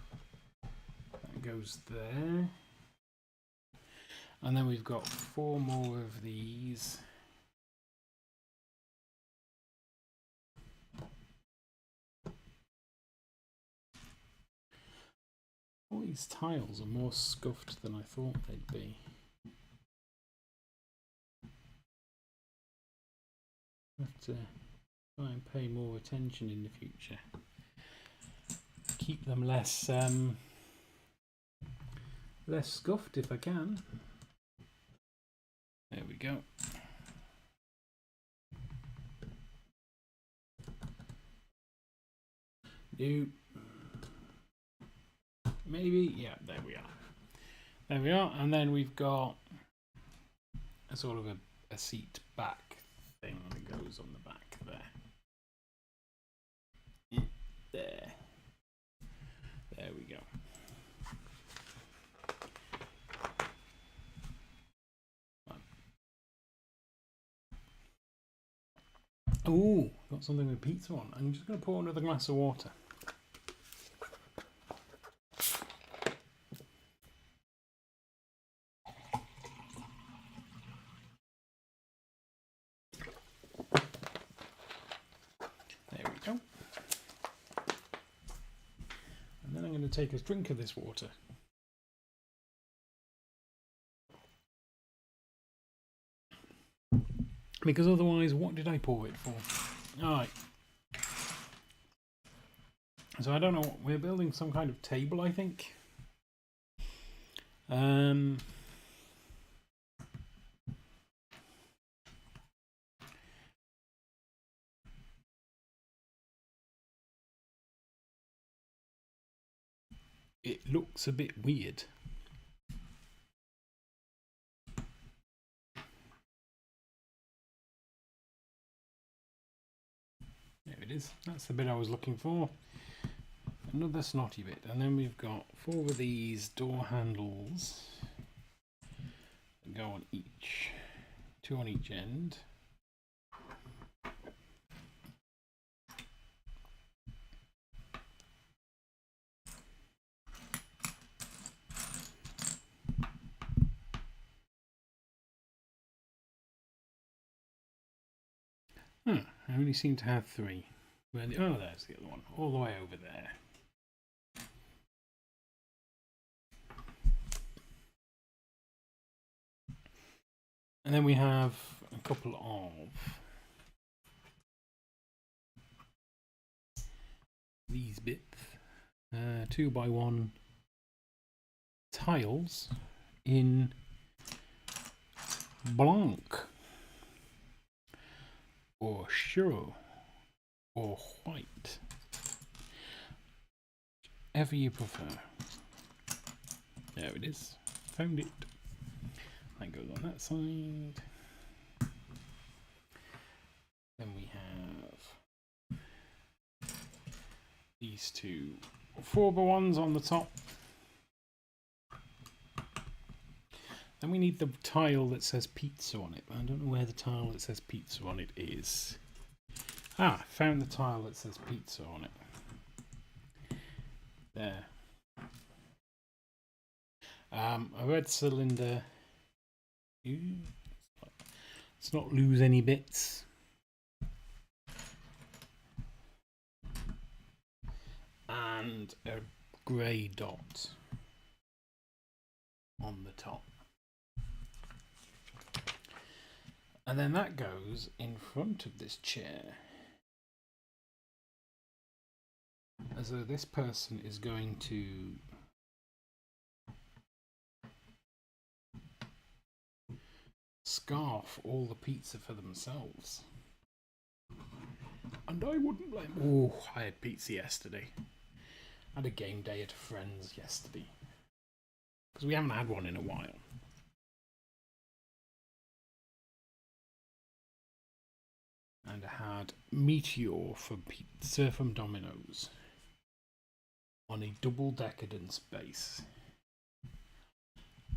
That goes there. And then we've got 4 more of these. All these tiles are more scuffed than I thought they'd be. Have to try and pay more attention in the future. Keep them less less scuffed if I can. There we go. Do maybe, yeah, there we are. There we are, and then we've got a sort of a seat back thing that goes on the back there. There. There we go. Ooh, got something with pizza on. I'm just going to pour another glass of water. There we go. And then I'm going to take a drink of this water. Because otherwise, what did I pour it for? Alright. So I don't know what, we're building some kind of table, I think. It looks a bit weird. There it is. That's the bit I was looking for. Another snotty bit. And then we've got 4 of these door handles that go on each. 2 on each end. I only seem to have 3. Where the, oh, there's the other one, all the way over there. And then we have a couple of these bits, 2x1 tiles in blanc. Or sure, or white, ever you prefer. There it is, found it. That goes on that side. Then we have these 2 4x1s on the top. Then we need the tile that says pizza on it. I don't know where the tile that says pizza on it is. Ah, found the tile that says pizza on it. There. A red cylinder. Let's not lose any bits. And a grey dot on the top. And then that goes in front of this chair. As though this person is going to scarf all the pizza for themselves. And I wouldn't blame. Oh, I had pizza yesterday. I had a game day at a friend's yesterday. Because we haven't had one in a while. And I had Meteor from Pizza from Domino's on a double decadence base.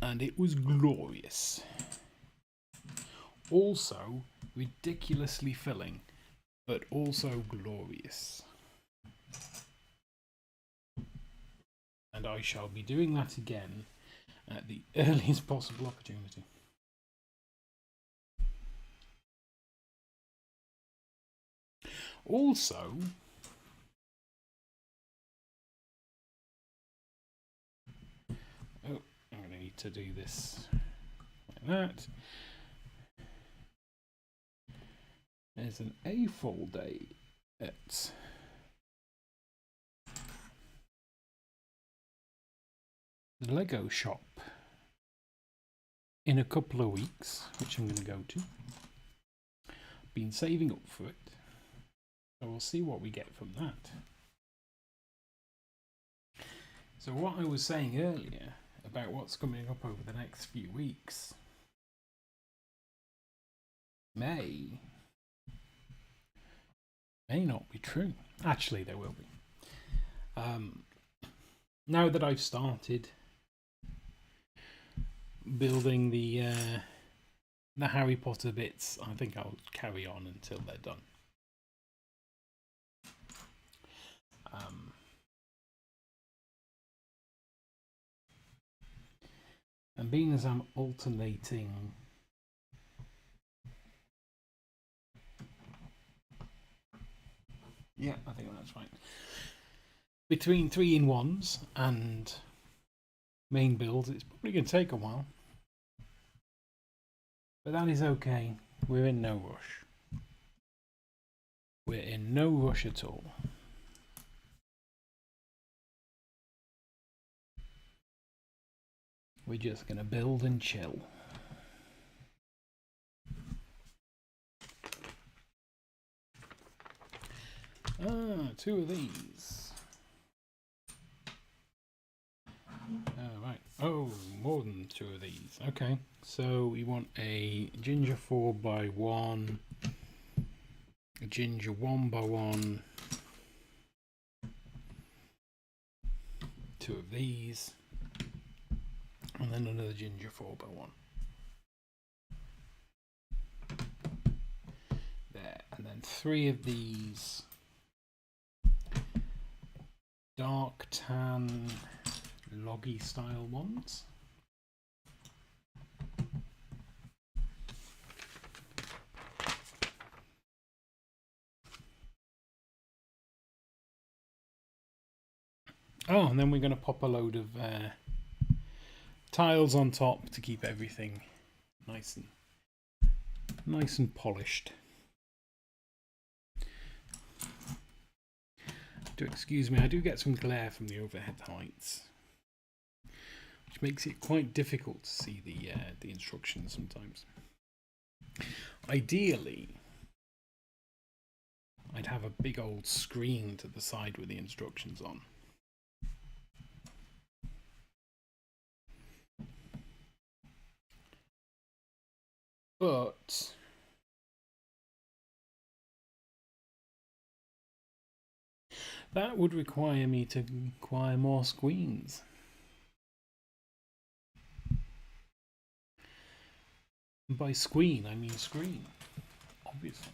And it was glorious. Also ridiculously filling, but also glorious. And I shall be doing that again at the earliest possible opportunity. Also, oh, I'm going to need to do this like that. There's an AFOL day at the Lego shop in a couple of weeks, which I'm going to go to. Been saving up for it, so we'll see what we get from that. So what I was saying earlier about what's coming up over the next few weeks may not be true. Actually, there will be. Now that I've started building the Harry Potter bits, I think I'll carry on until they're done. And being as I'm alternating I think that's right, between 3-in-1s and main builds, it's probably going to take a while. But that is okay. We're in no rush. We're in no rush at all. We're just going to build and chill. Two of these. Right. Oh, more than two of these. Okay. So we want a ginger 4x1, a ginger 1x1, two of these, and then another ginger 4x1. There, and then three of these dark tan loggy style ones. Oh, and then we're going to pop a load of tiles on top to keep everything nice and polished. Do excuse me, I do get some glare from the overhead heights, which makes it quite difficult to see the instructions sometimes. Ideally, I'd have a big old screen to the side with the instructions on. But that would require me to acquire more screens. And by screen, I mean screen, obviously.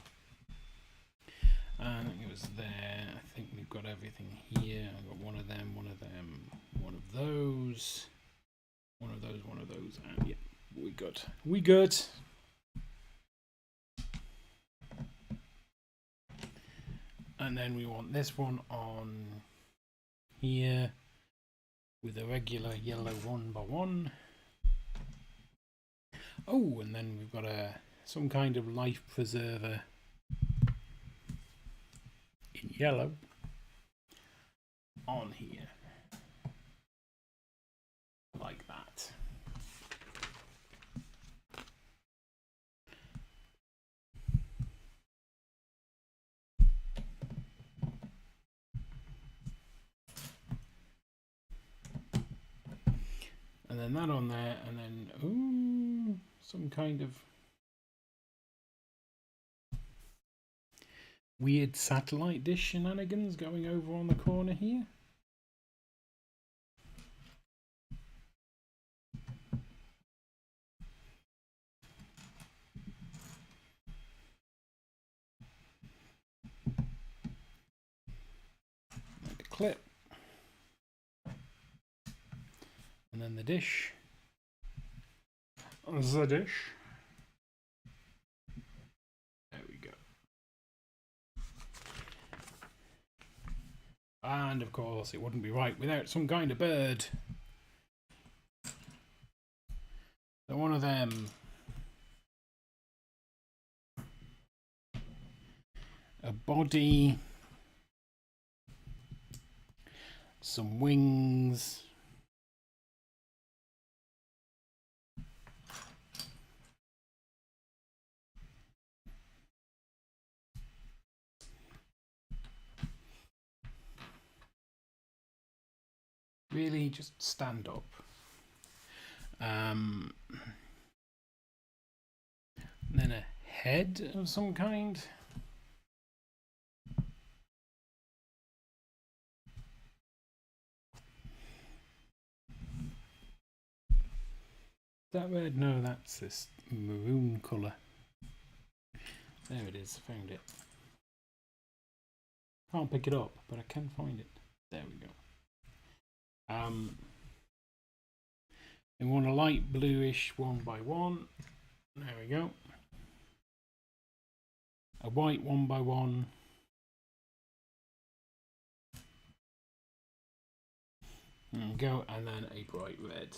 And it was there. I think we've got everything here. I've got one of them, one of them, one of those, one of those, one of those, and yeah, we good. We good. And then we want this one on here with a regular yellow 1x1. Oh, and then we've got some kind of life preserver in yellow on here, like that. And then that on there, and then, ooh, some kind of weird satellite dish shenanigans going over on the corner here. Like a clip. And then the dish. The dish. There we go. And of course, it wouldn't be right without some kind of bird. So one of them. a body, some wings, really just stand up. Then a head of some kind. That red? No, that's this maroon colour. There it is, found it. Can't pick it up, but I can find it. There we go. We want a light bluish 1x1. There we go. A white 1x1. There we go, and then a bright red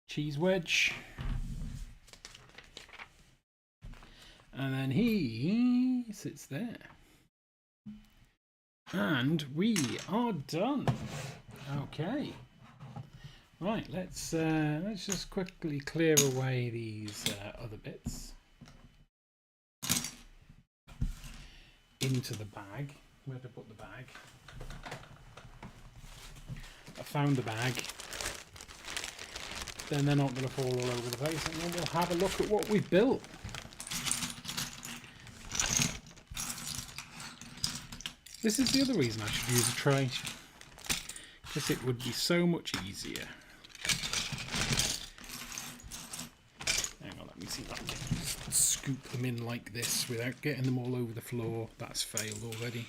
cheese wedge. And then he sits there. And we are done. Okay. Right, let's just quickly clear away these other bits into the bag. Where to put the bag? I found the bag. Then they're not going to fall all over the place, and then we'll have a look at what we've built. This is the other reason I should use a tray, because it would be so much easier. Hang on, let me see if I can scoop them in like this without getting them all over the floor. That's failed already.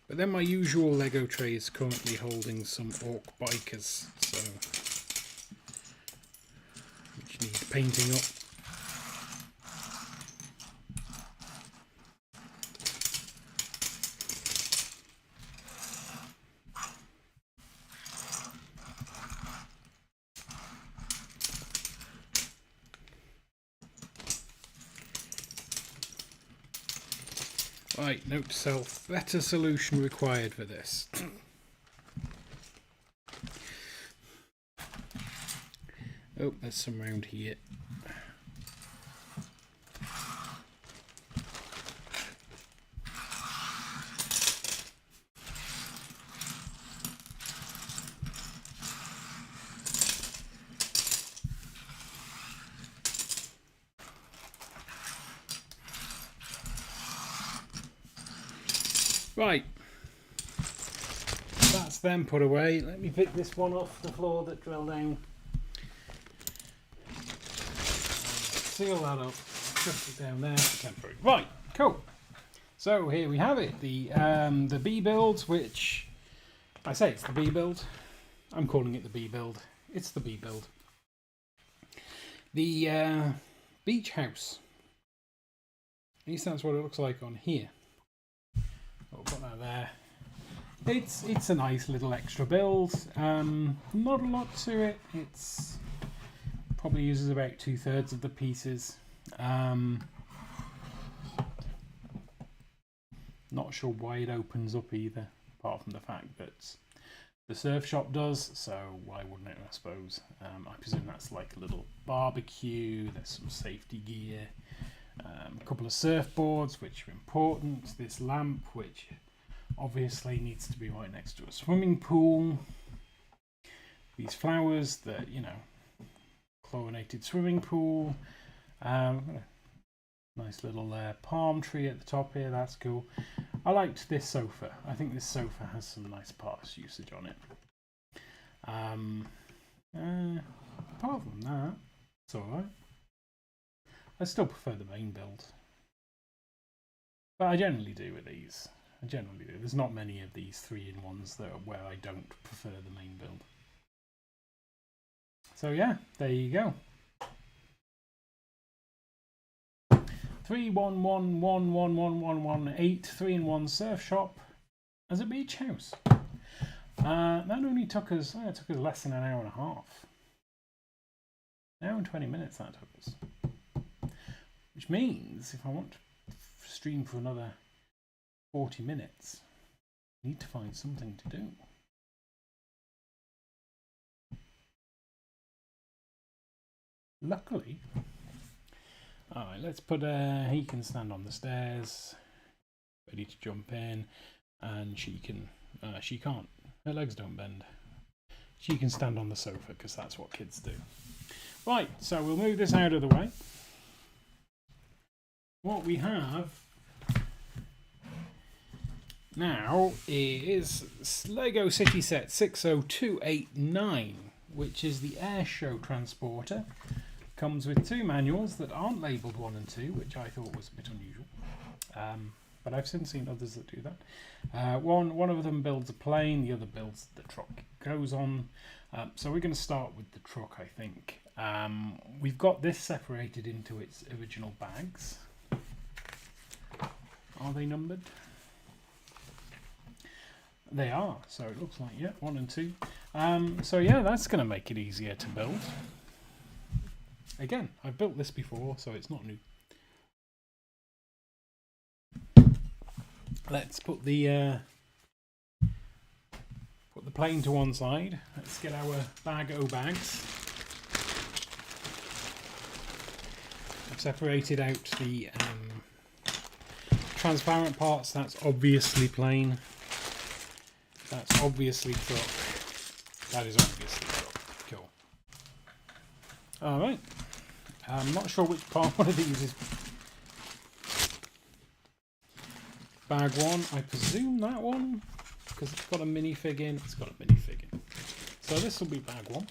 But then my usual Lego tray is currently holding some Orc Bikers, so which need painting up. Right, note to self, better solution required for this. Oh, there's some round here. Right, that's them put away. Let me pick this one off the floor that fell down. Seal that up, just it down there, temporary. Right, cool. So here we have it, the B build, which I say it's the B build. I'm calling it the B build. It's the B build. The beach house. At least that's what it looks like on here. We'll put that there. It's a nice little extra build. Not a lot to it. It's probably uses about 2/3 of the pieces. Not sure why it opens up either, apart from the fact that the surf shop does. So why wouldn't it? I suppose. I presume that's like a little barbecue. There's some safety gear. A couple of surfboards, which are important. This lamp, which obviously needs to be right next to a swimming pool. These flowers that, you know, chlorinated swimming pool. Nice little palm tree at the top here. That's cool. I liked this sofa. I think this sofa has some nice parts usage on it. Apart from that, it's alright. I still prefer the main build, but I generally do with these. I generally do. There's not many of these 3-in-1s that are where I don't prefer the main build. So yeah, there you go. 3-1-1-1-1-1-1-1-8 3-in-1 surf shop as a beach house. That only took us. It took us less than an hour and a half. An hour and 20 minutes that took us. Which means if I want to stream for another 40 minutes, I need to find something to do. Luckily, alright, let's put he can stand on the stairs, ready to jump in, and she can't, her legs don't bend. She can stand on the sofa because that's what kids do. Right, so we'll move this out of the way. What we have now is Lego City Set 60289, which is the Air Show transporter. Comes with two manuals that aren't labelled 1 and 2, which I thought was a bit unusual. But I've since seen others that do that. One of them builds a plane, the other builds the truck it goes on. So we're going to start with the truck, I think. We've got this separated into its original bags. Are they numbered? They are, so it looks like, yeah, 1 and 2. So yeah, that's going to make it easier to build. Again, I've built this before, so it's not new. Let's put the plane to one side. Let's get our bags. I've separated out the transparent parts. That's obviously plane. That's obviously truck. That is obviously truck. Cool. Alright. I'm not sure which part one of these is bag 1. I presume that one, because it's got a minifig in. It's got a minifig in. So this will be bag 1.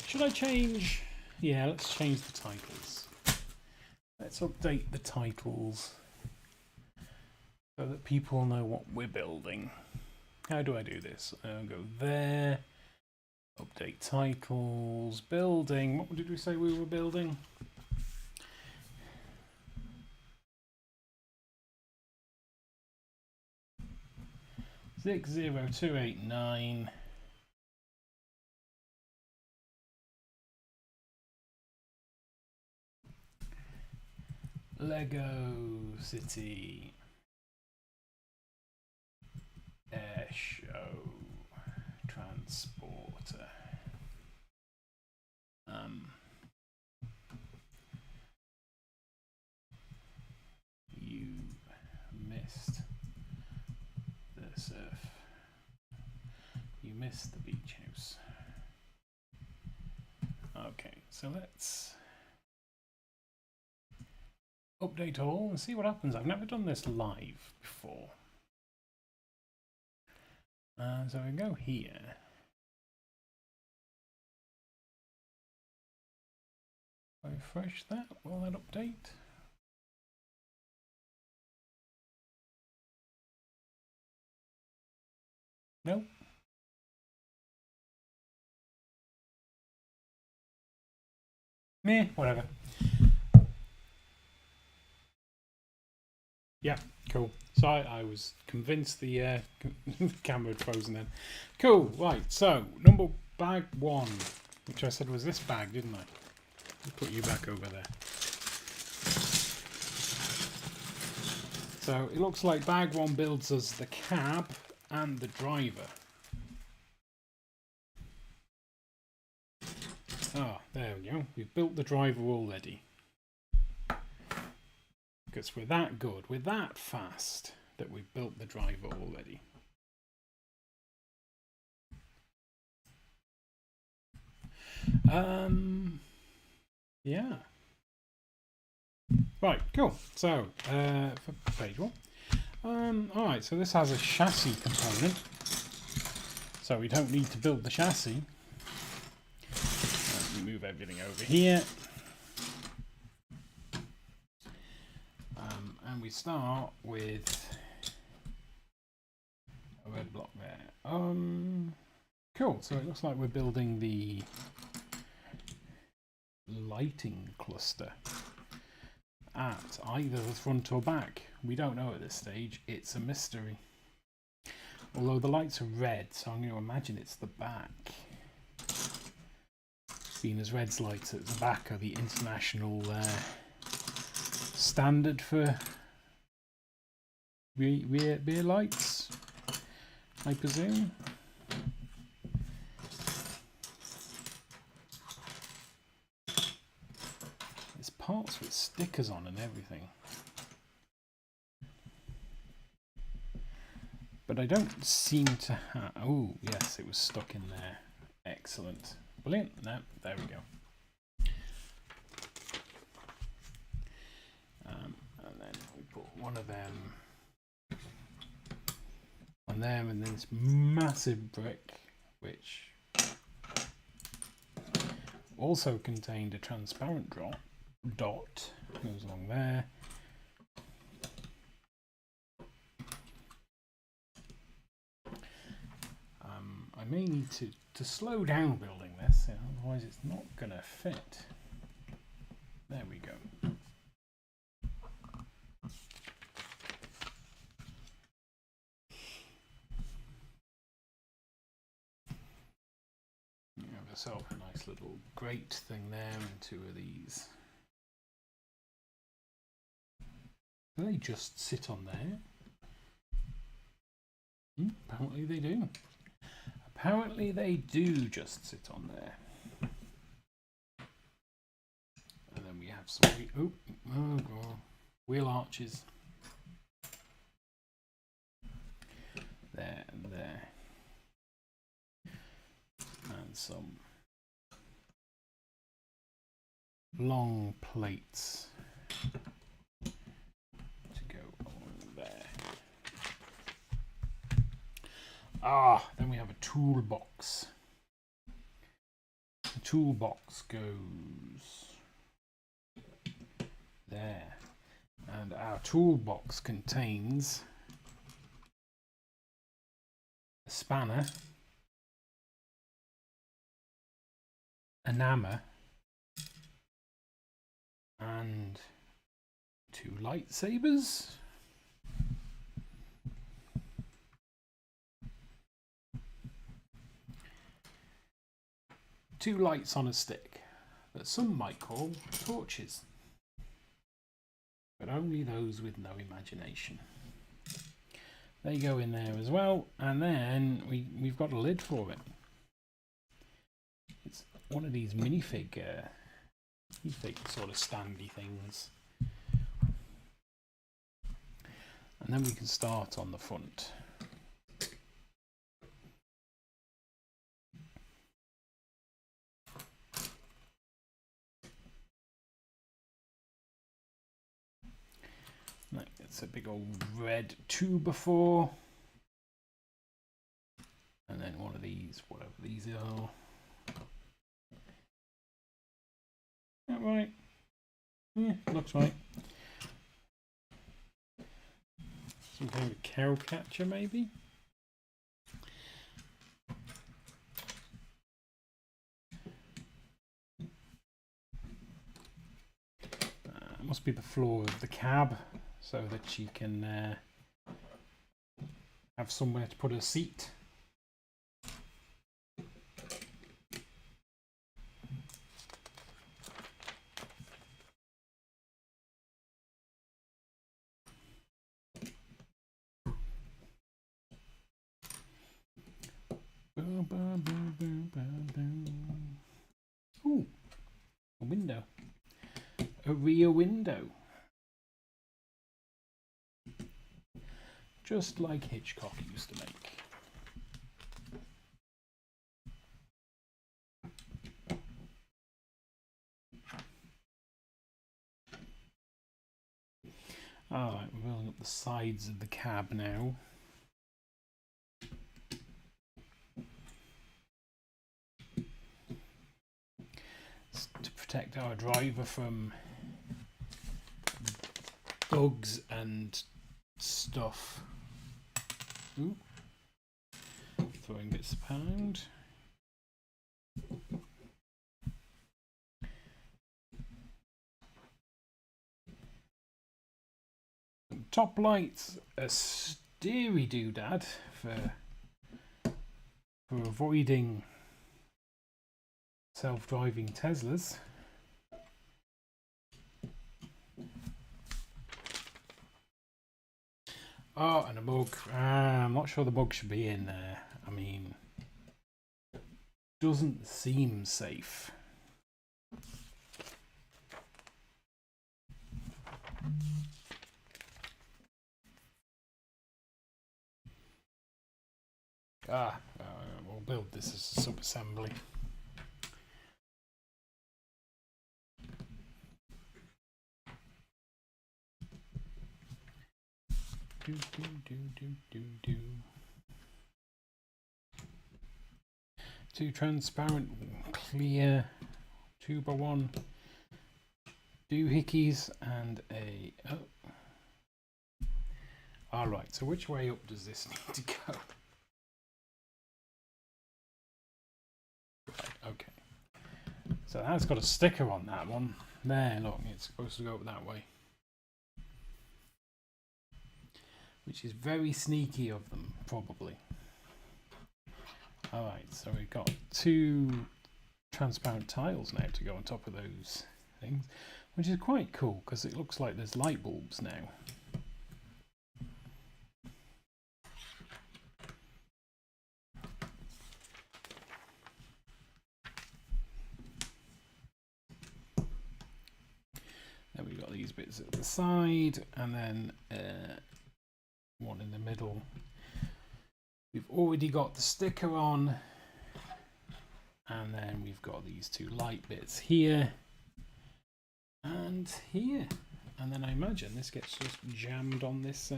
Should I change? Yeah, let's change the titles. Let's update the titles so that people know what we're building. How do I do this? I'll go there. Update titles. Building. What did we say we were building? $60289. Lego City Air Show transporter. You missed the surf. You missed the beach house. Okay, so let's update all and see what happens. I've never done this live before. So we go here. Refresh that. Will that update? No. Meh, whatever. Yeah, cool. So I was convinced the camera had frozen then. Cool, right, so bag 1, which I said was this bag, didn't I? I'll put you back over there. So it looks like bag 1 builds us the cab and the driver. Ah, there we go. We've built the driver already. Because we're that good, we're that fast that we've built the driver already. Yeah. Right, cool. So, for page 1. Alright, so this has a chassis component. So we don't need to build the chassis. Let me move everything over here. And we start with a red block there. Cool, so it looks like we're building the lighting cluster at either the front or back. We don't know at this stage. It's a mystery. Although the lights are red, so I'm going to imagine it's the back. Venus Red's lights at the back are the international standard for rear lights, I presume. There's parts with stickers on and everything. But I don't seem to have... Oh, yes, it was stuck in there. Excellent. Brilliant. No, there we go. And then we put one of them on there, and then this massive brick, which also contained a transparent dot. Goes along there. I may need to slow down building this, otherwise it's not going to fit. There we go. You have yourself a nice little grate thing there and two of these. Do they just sit on there? Apparently they do. Apparently they do just sit on there. And then we have some wheel arches. There and there. And some long plates to go along there. Then we have a toolbox. The toolbox goes there. And our toolbox contains a spanner, an hammer, and two lightsabers. Two lights on a stick that some might call torches, but only those with no imagination. They go in there as well, and then we've got a lid for it. It's one of these minifig sort of standy things, and then we can start on the front. It's a big old red 2x4, and then one of these, whatever these are. That right? Yeah, looks right. Some kind of cow catcher, maybe. It must be the floor of the cab, so that she can have somewhere to put her seat. Ooh, a window. A rear window. Just like Hitchcock used to make. Alright, we're building up the sides of the cab now. It's to protect our driver from bugs and stuff. Ooh. Throwing bits of pound. Top lights, a steery doodad for avoiding self-driving Teslas. Oh, and a bug. I'm not sure the bug should be in there. I mean, doesn't seem safe. We'll build this as a sub-assembly. Two transparent, clear 2x1 doohickeys and a. Oh. Alright, so which way up does this need to go? Right, okay. So that's got a sticker on that one. There, look, it's supposed to go up that way. Which is very sneaky of them, probably. Alright, so we've got two transparent tiles now to go on top of those things, which is quite cool because it looks like there's light bulbs now. Then we've got these bits at the side and then one in the middle. We've already got the sticker on, and then we've got these two light bits here and here, and then I imagine this gets just jammed on this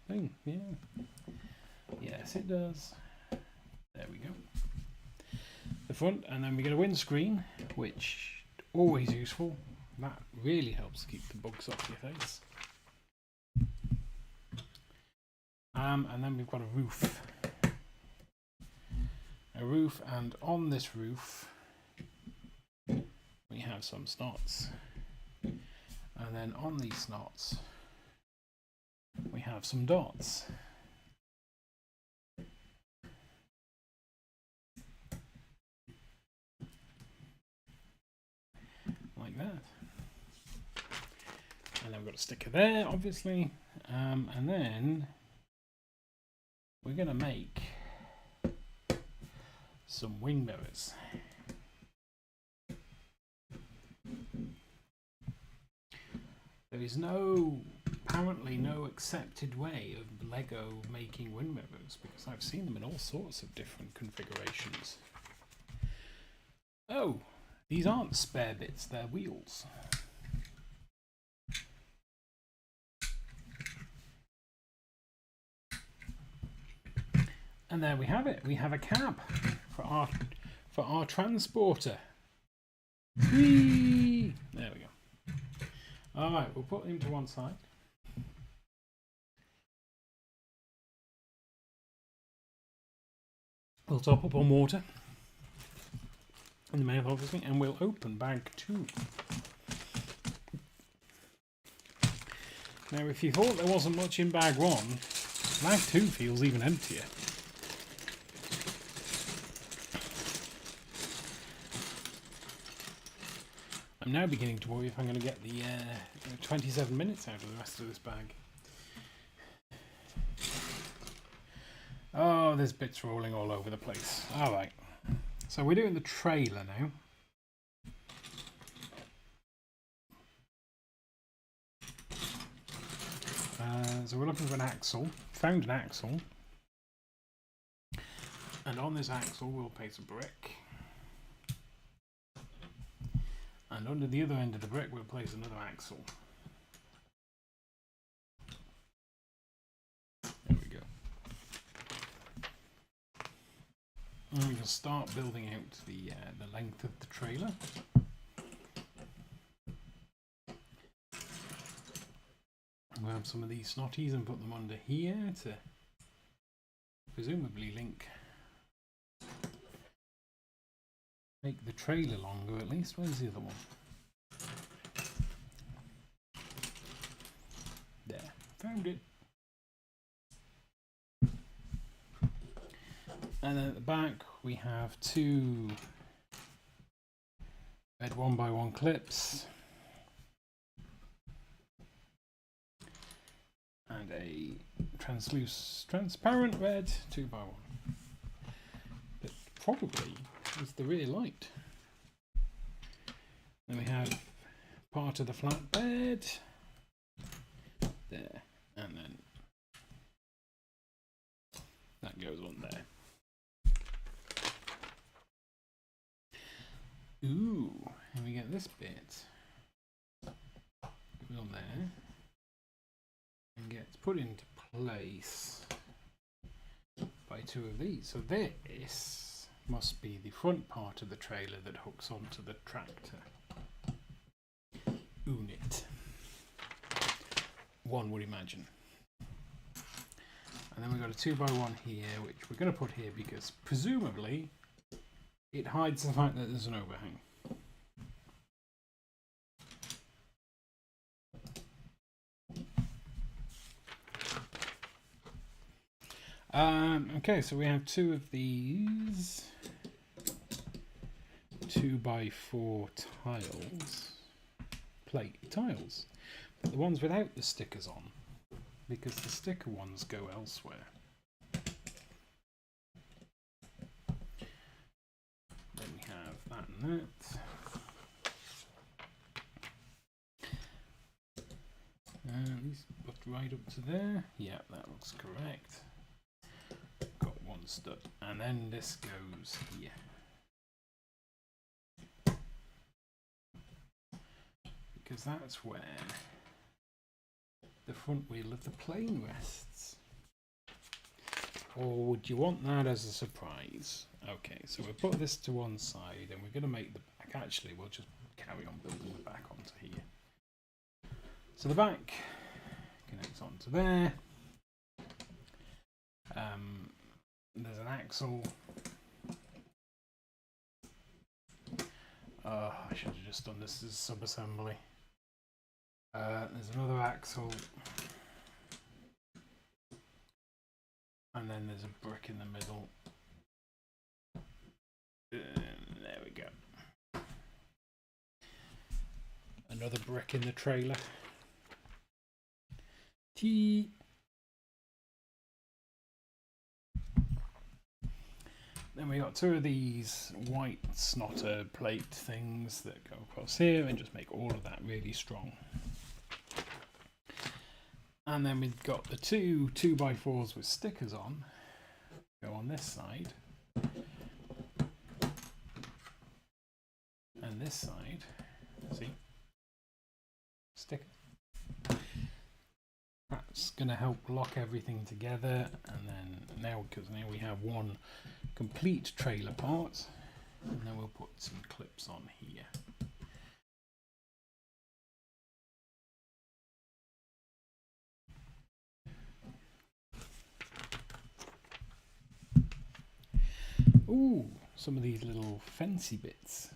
thing. Yeah, yes it does. There we go. The front, and then we get a windscreen, which always useful. That really helps keep the bugs off your face. And then we've got a roof. And on this roof we have some snots, and then on these snots we have some dots. Like that. And then we've got a sticker there, obviously, and then we're going to make some wing mirrors. There is apparently no accepted way of Lego making wing mirrors, because I've seen them in all sorts of different configurations. Oh, these aren't spare bits, they're wheels. And there we have it. We have a cab for our transporter. Whee! There we go. All right, we'll put him to one side. We'll top up on water in the mouth, obviously, and we'll open bag 2. Now, if you thought there wasn't much in bag 1, bag 2 feels even emptier. I'm now beginning to worry if I'm going to get the 27 minutes out of the rest of this bag. Oh, there's bits rolling all over the place. Alright, so we're doing the trailer now. So we're looking for an axle. Found an axle. And on this axle we'll place a brick. And under the other end of the brick we'll place another axle. There we go. And we can start building out the length of the trailer. Grab some of these snotties and put them under here to presumably make the trailer longer at least. Where's the other one? There, found it. And then at the back we have two red 1x1 clips, and a transparent red 2x1. But probably is the rear light. Then we have part of the flatbed there, and then that goes on there. Ooh, and we get this bit goes on there and gets put into place by two of these. So this must be the front part of the trailer that hooks onto the tractor unit, one would imagine. And then we've got a 2x1 here, which we're going to put here because presumably it hides the fact that there's an overhang. Okay, so we have two of these 2x4 plate tiles, but the ones without the stickers on, because the sticker ones go elsewhere. Then we have that and that. And these put right up to there. Yeah, that looks correct. Got one stud, and then this goes here. Because that's where the front wheel of the plane rests. Or would you want that as a surprise? Okay, so we'll put this to one side and we're going to make the back. Actually, we'll just carry on building the back onto here. So the back connects onto there. There's an axle. I should have just done this as sub-assembly. There's another axle. And then there's a brick in the middle. There we go. Another brick in the trailer. T. Then we got two of these white snotter plate things that go across here and just make all of that really strong. And then we've got the two 2x4s with stickers on. Go on this side. And this side. See? Sticker. That's going to help lock everything together. And then now, because now we have one complete trailer part, and then we'll put some clips on here. Ooh, some of these little fancy bits.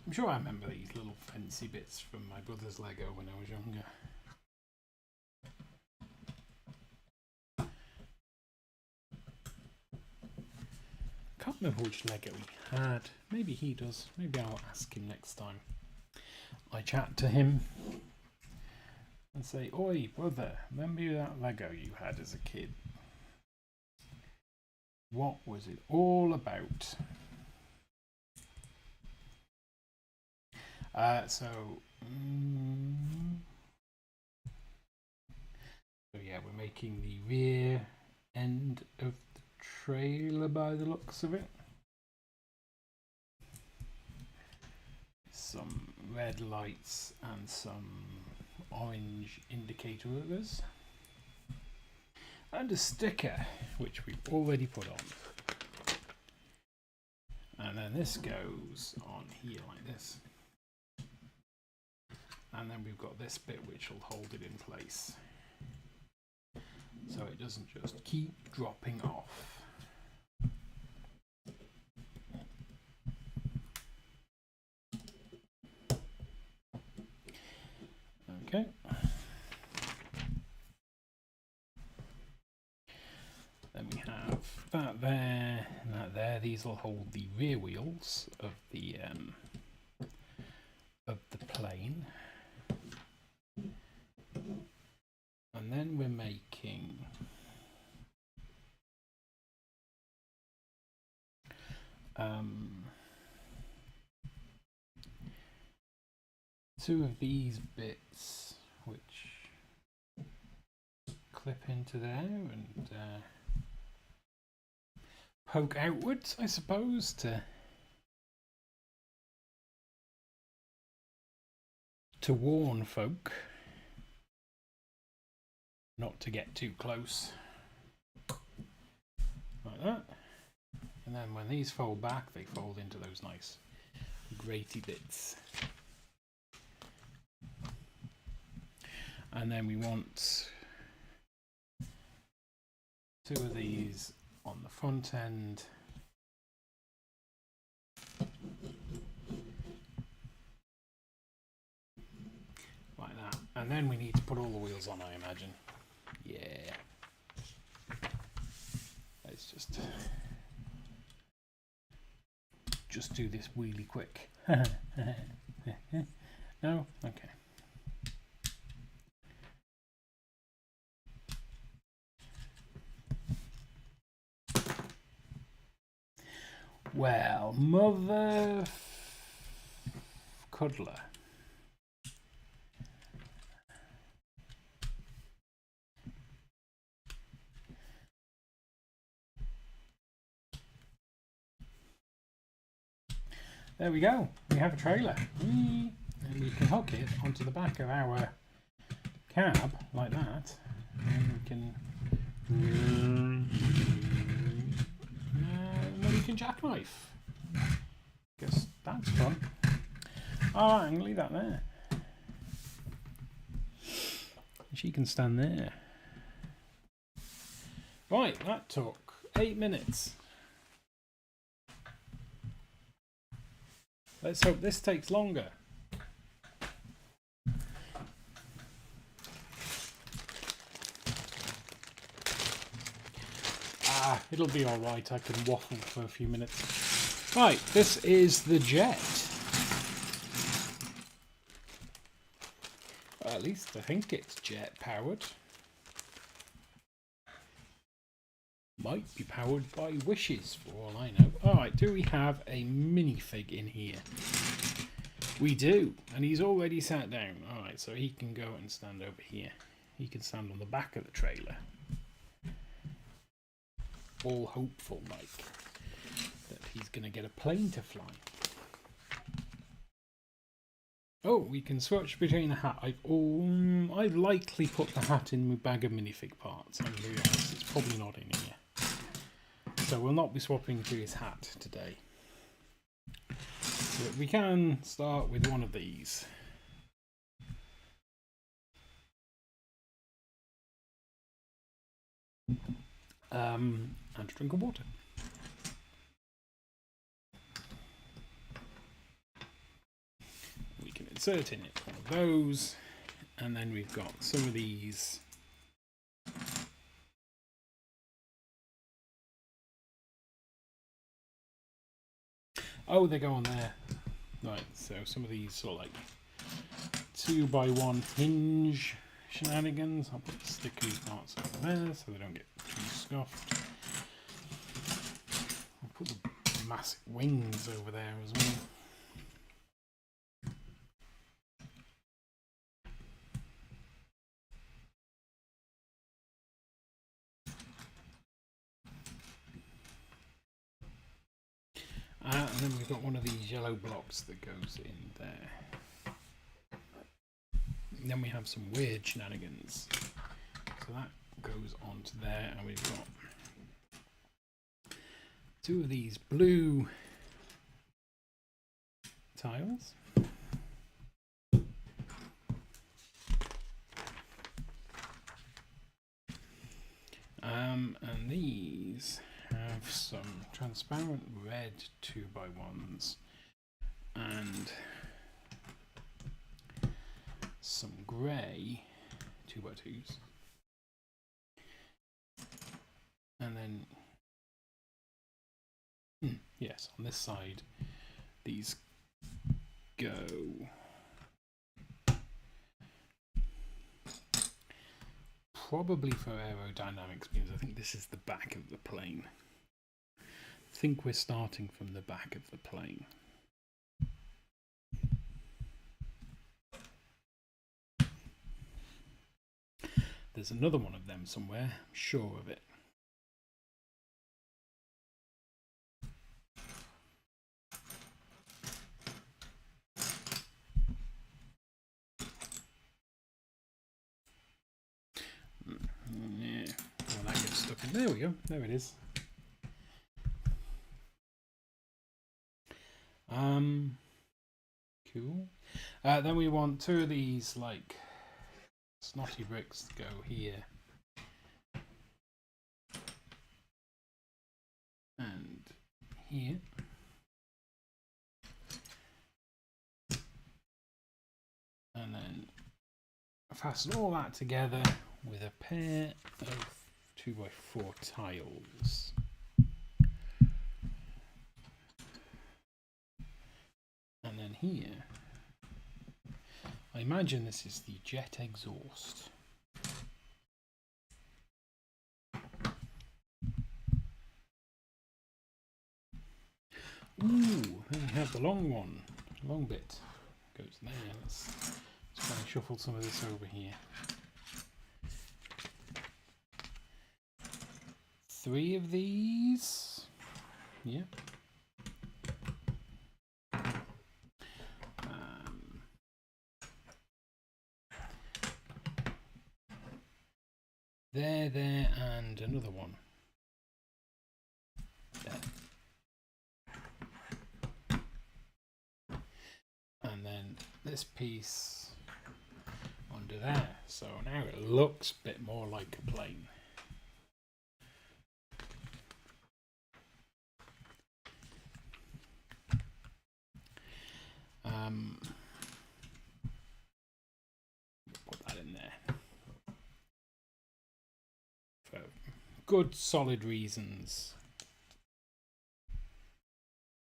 I'm sure I remember these little fancy bits from my brother's Lego when I was younger. Can't remember which Lego he had. Maybe he does. Maybe I'll ask him next time I chat to him and say, "Oi, brother, remember that Lego you had as a kid? What was it all about?" So yeah, we're making the rear end of the trailer by the looks of it. Some red lights and some orange indicator hookers. And a sticker, which we've already put on. And then this goes on here like this. And then we've got this bit which will hold it in place, so it doesn't just keep dropping off. Okay. these will hold the rear wheels of the plane. And then we're making two of these bits which clip into there and poke outwards, I suppose, to warn folk not to get too close, like that. And then when these fold back, they fold into those nice graty bits. And then we want two of these on the front end. Like that. And then we need to put all the wheels on, I imagine. Yeah. Let's just do this really quick. No? Okay. Well, Mother Cuddler. There we go. We have a trailer. And we can hook it onto the back of our cab like that. And we can... then we can jackknife. Guess that's fun. Alright, I'm going to leave that there. She can stand there. Right, that took 8 minutes. Let's hope this takes longer. It'll be alright, I can waffle for a few minutes. Right, this is the jet. Well, at least I think it's jet powered. Might be powered by wishes for all I know. Alright, do we have a minifig in here? We do, and he's already sat down. Alright, so he can go and stand over here. He can stand on the back of the trailer. All hopeful, like, that he's going to get a plane to fly. Oh, we can switch between the hat. I've likely put the hat in my bag of minifig parts. I'm really honest, it's probably not in here. So we'll not be swapping to his hat today. But we can start with one of these. And a drink of water. We can insert in it one of those, and then we've got some of these. Oh, they go on there. Right, so some of these sort of like 2x1 hinge shenanigans. I'll put the sticky parts over there so they don't get too scuffed. I'll put the massive wings over there as well. And then we've got one of these yellow blocks that goes in there. And then we have some weird shenanigans. So that goes onto there, and we've got two of these blue tiles. And these have some transparent red 2x1s and some grey 2x2s, and then yes, on this side, these go. Probably for aerodynamics, because I think this is the back of the plane. I think we're starting from the back of the plane. There's another one of them somewhere, I'm sure of it. Yeah, well, that gets stuck in. There we go, there it is. Cool. Then we want two of these, like, snotty bricks to go here. And here. And then fasten all that together with a pair of 2x4 tiles. And then here, I imagine this is the jet exhaust. Ooh, then we have the long one, long bit goes there. Let's try and shuffle some of this over here. 3 of these. Yep. There, and another one. There. And then this piece under there. So now it looks a bit more like a plane. Put that in there. For good solid reasons.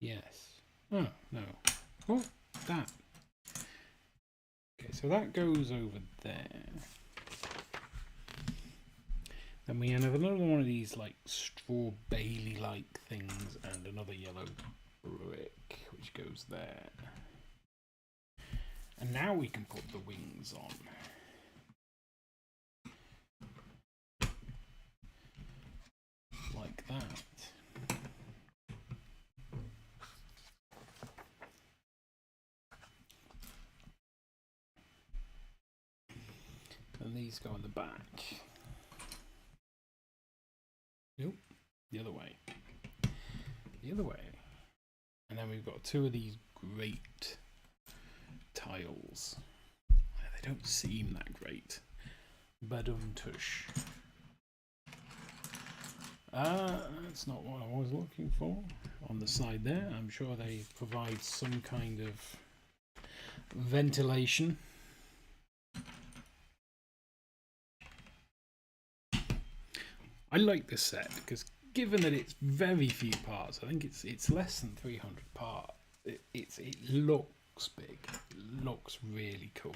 Yes. Oh, no. Oh, that. Okay, so that goes over there. Then we have another one of these like straw Bailey like things and another yellow brick which goes there. And now we can put the wings on. Like that. And these go in the back. Nope, the other way. The other way. And then we've got 2 of these great tiles. They don't seem that great. Badum-tush. That's not what I was looking for. On the side there, I'm sure they provide some kind of ventilation. I like this set because given that it's very few parts, I think it's less than 300 parts. It looks big. It looks really cool.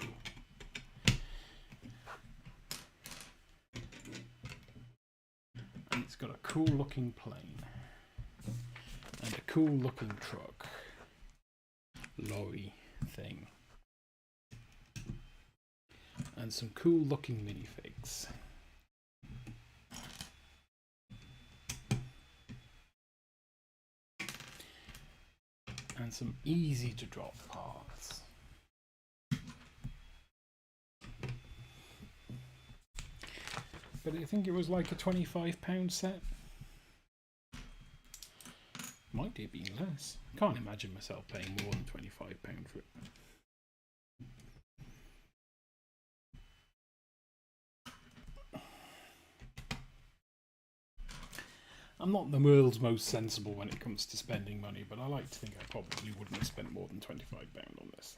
And it's got a cool looking plane and a cool looking truck lorry thing and some cool looking minifigs. And some easy to drop parts. But I think it was like a £25 set. Might have been less. I can't imagine myself paying more than £25 for it. I'm not the world's most sensible when it comes to spending money, but I like to think I probably wouldn't have spent more than £25 on this.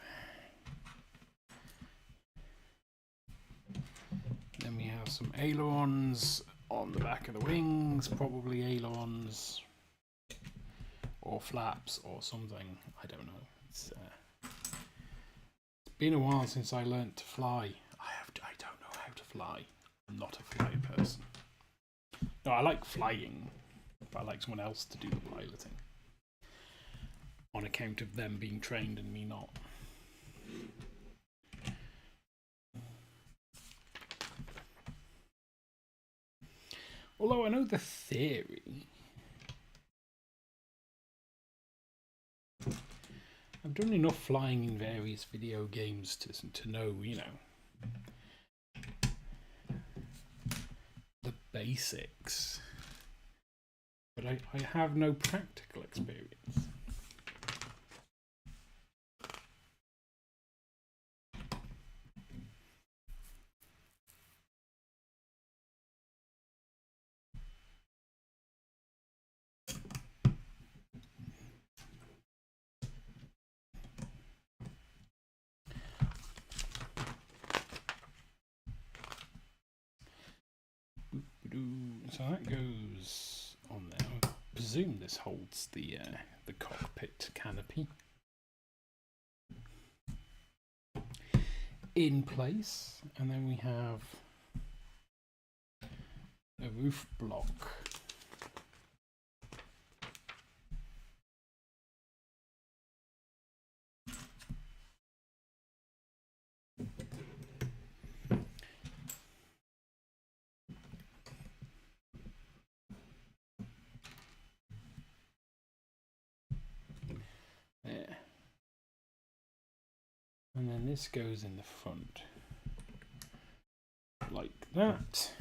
Then we have some ailerons on the back of the wings, probably ailerons, or flaps or something. I don't know. It's been a while since I learnt to fly. I don't know how to fly. I'm not a fly person. No, I like flying, but I like someone else to do the piloting. On account of them being trained and me not. Although I know the theory. I've done enough flying in various video games to know, you know, the basics. But I have no practical experience. So that goes on there. I presume this holds the cockpit canopy in place, and then we have a roof block. There. And then this goes in the front like that.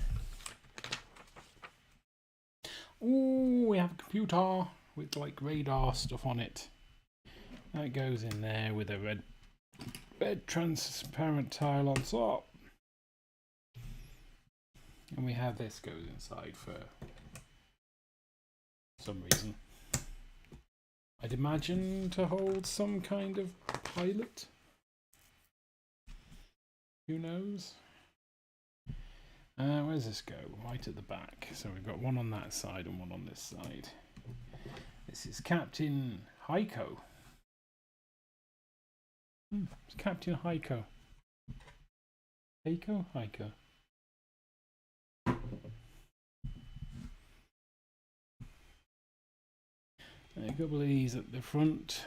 Ooh, we have a computer with like radar stuff on it. That goes in there with a red transparent tile on top. And we have this goes inside for some reason. I'd imagine to hold some kind of pilot. Who knows? Where does this go? Right at the back. So we've got one on that side and one on this side. This is Captain Heiko. It's Captain Heiko. Heiko? Heiko. And a couple of these at the front.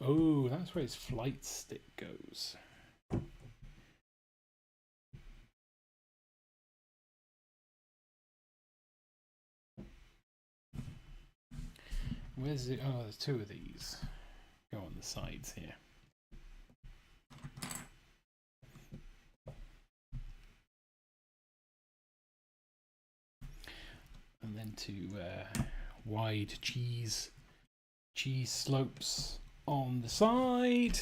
Oh, that's where his flight stick goes. Where's it? Oh, there's two of these. Go on the sides here. And then two wide cheese slopes on the side.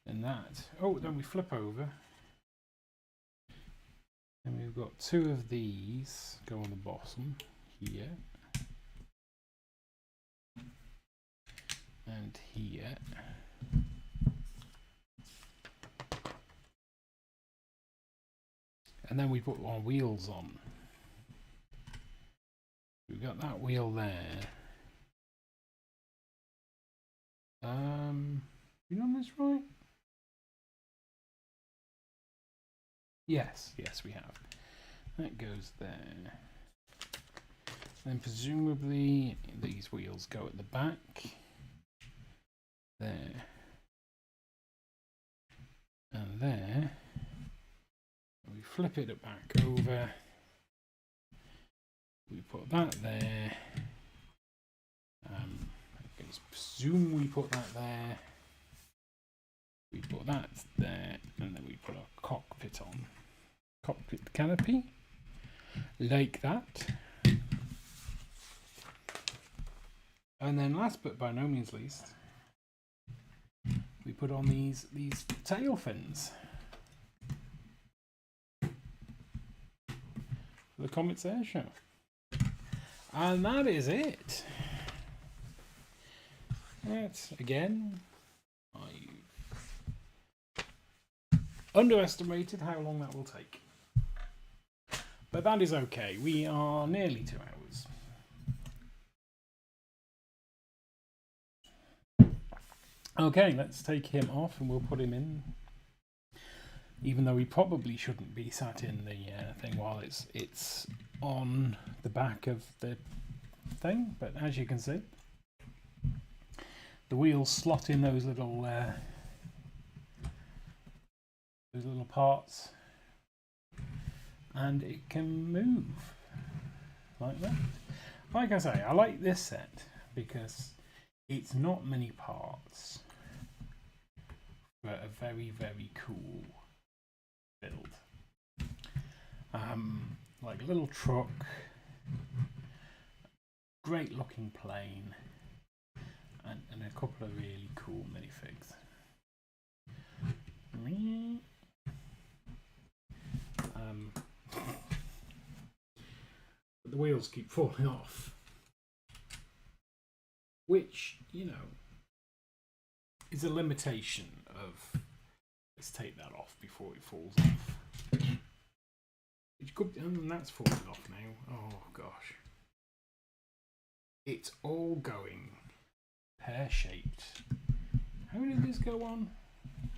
And that. Oh, then we flip over. And we've got two of these go on the bottom here. And here. And then we put our wheels on. We've got that wheel there. You done this right? Yes, we have. That goes there. Then presumably these wheels go at the back. There. And there. We flip it back over. We put that there. I presume we put that there. We put that there, and then we put our cockpit on. Cockpit canopy. Like that. And then last but by no means least, we put on these tail fins. For the Comets Air Show. And that is it. That's again, I underestimated how long that will take. But that is okay. We are nearly 2 hours. Okay, let's take him off and we'll put him in. Even though he probably shouldn't be sat in the thing while it's on the back of the thing. But as you can see, the wheels slot in those little parts. And it can move like that. Like I say, I like this set because it's not many parts for a very, very cool build. Like a little truck, great looking plane, and a couple of really cool minifigs. But the wheels keep falling off, which, you know, is a limitation of, let's take that off before it falls off. It could, that's falling off now. Oh gosh. It's all going pear-shaped. How did this go on?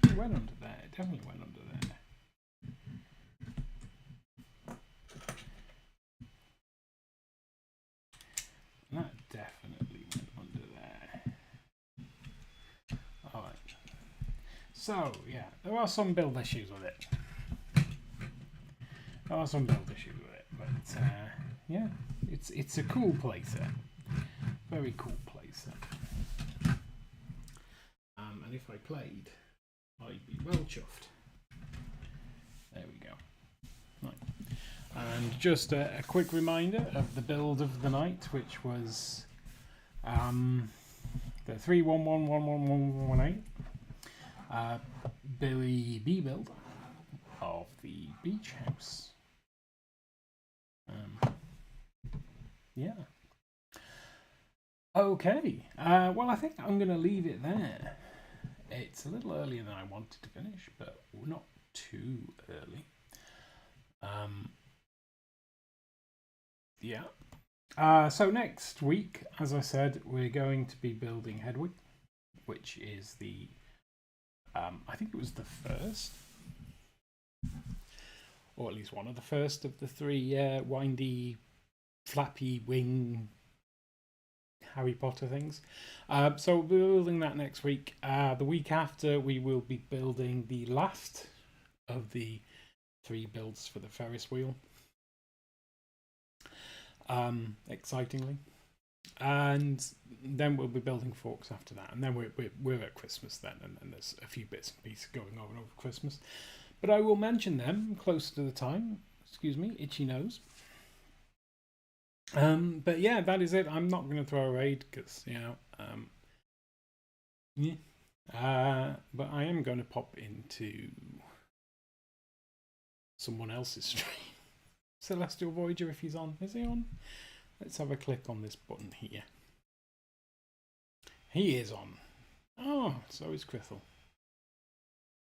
It went under there. It definitely went under there. That definitely went under there. Alright. So, yeah, there are some build issues with it. But yeah, it's a cool playset. Very cool playset. And if I played, I'd be well chuffed. There we go. Right. And just a quick reminder of the build of the night, which was the 3111118 Billy B build of the beach house. Yeah. Okay. Well, I think I'm going to leave it there. It's a little earlier than I wanted to finish, but not too early. Yeah. So next week, as I said, we're going to be building Hedwig, which is the, I think it was the first, or at least one of the first of the three windy, flappy wing Harry Potter things. So we'll be building that next week. The week after, we will be building the last of the 3 builds for the Ferris wheel. Excitingly. And then we'll be building Forks after that. And then we're at Christmas then, and there's a few bits and pieces going on over Christmas. But I will mention them closer to the time. Excuse me, itchy nose. But yeah, that is it. I'm not going to throw a raid because, you know, but I am going to pop into someone else's stream. Celestial Voyager, if he's on. Is he on? Let's have a click on this button here. He is on. Oh, so is Crithel.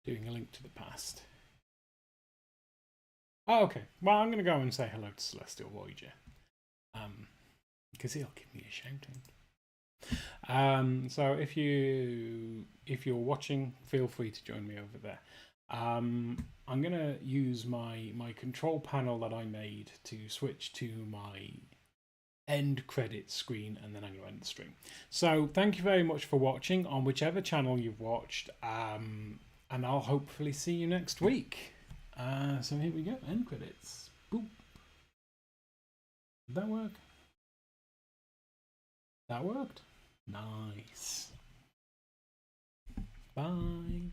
Doing a link to the past. Oh, okay. Well, I'm going to go and say hello to Celestial Voyager. Because he'll give me a shout out. So if you're watching, feel free to join me over there. I'm going to use my control panel that I made to switch to my end credit screen, and then I'm going to end the stream. So thank you very much for watching on whichever channel you've watched, and I'll hopefully see you next week. So here we go, end credits. Boop. Did that work? That worked. Nice. Bye.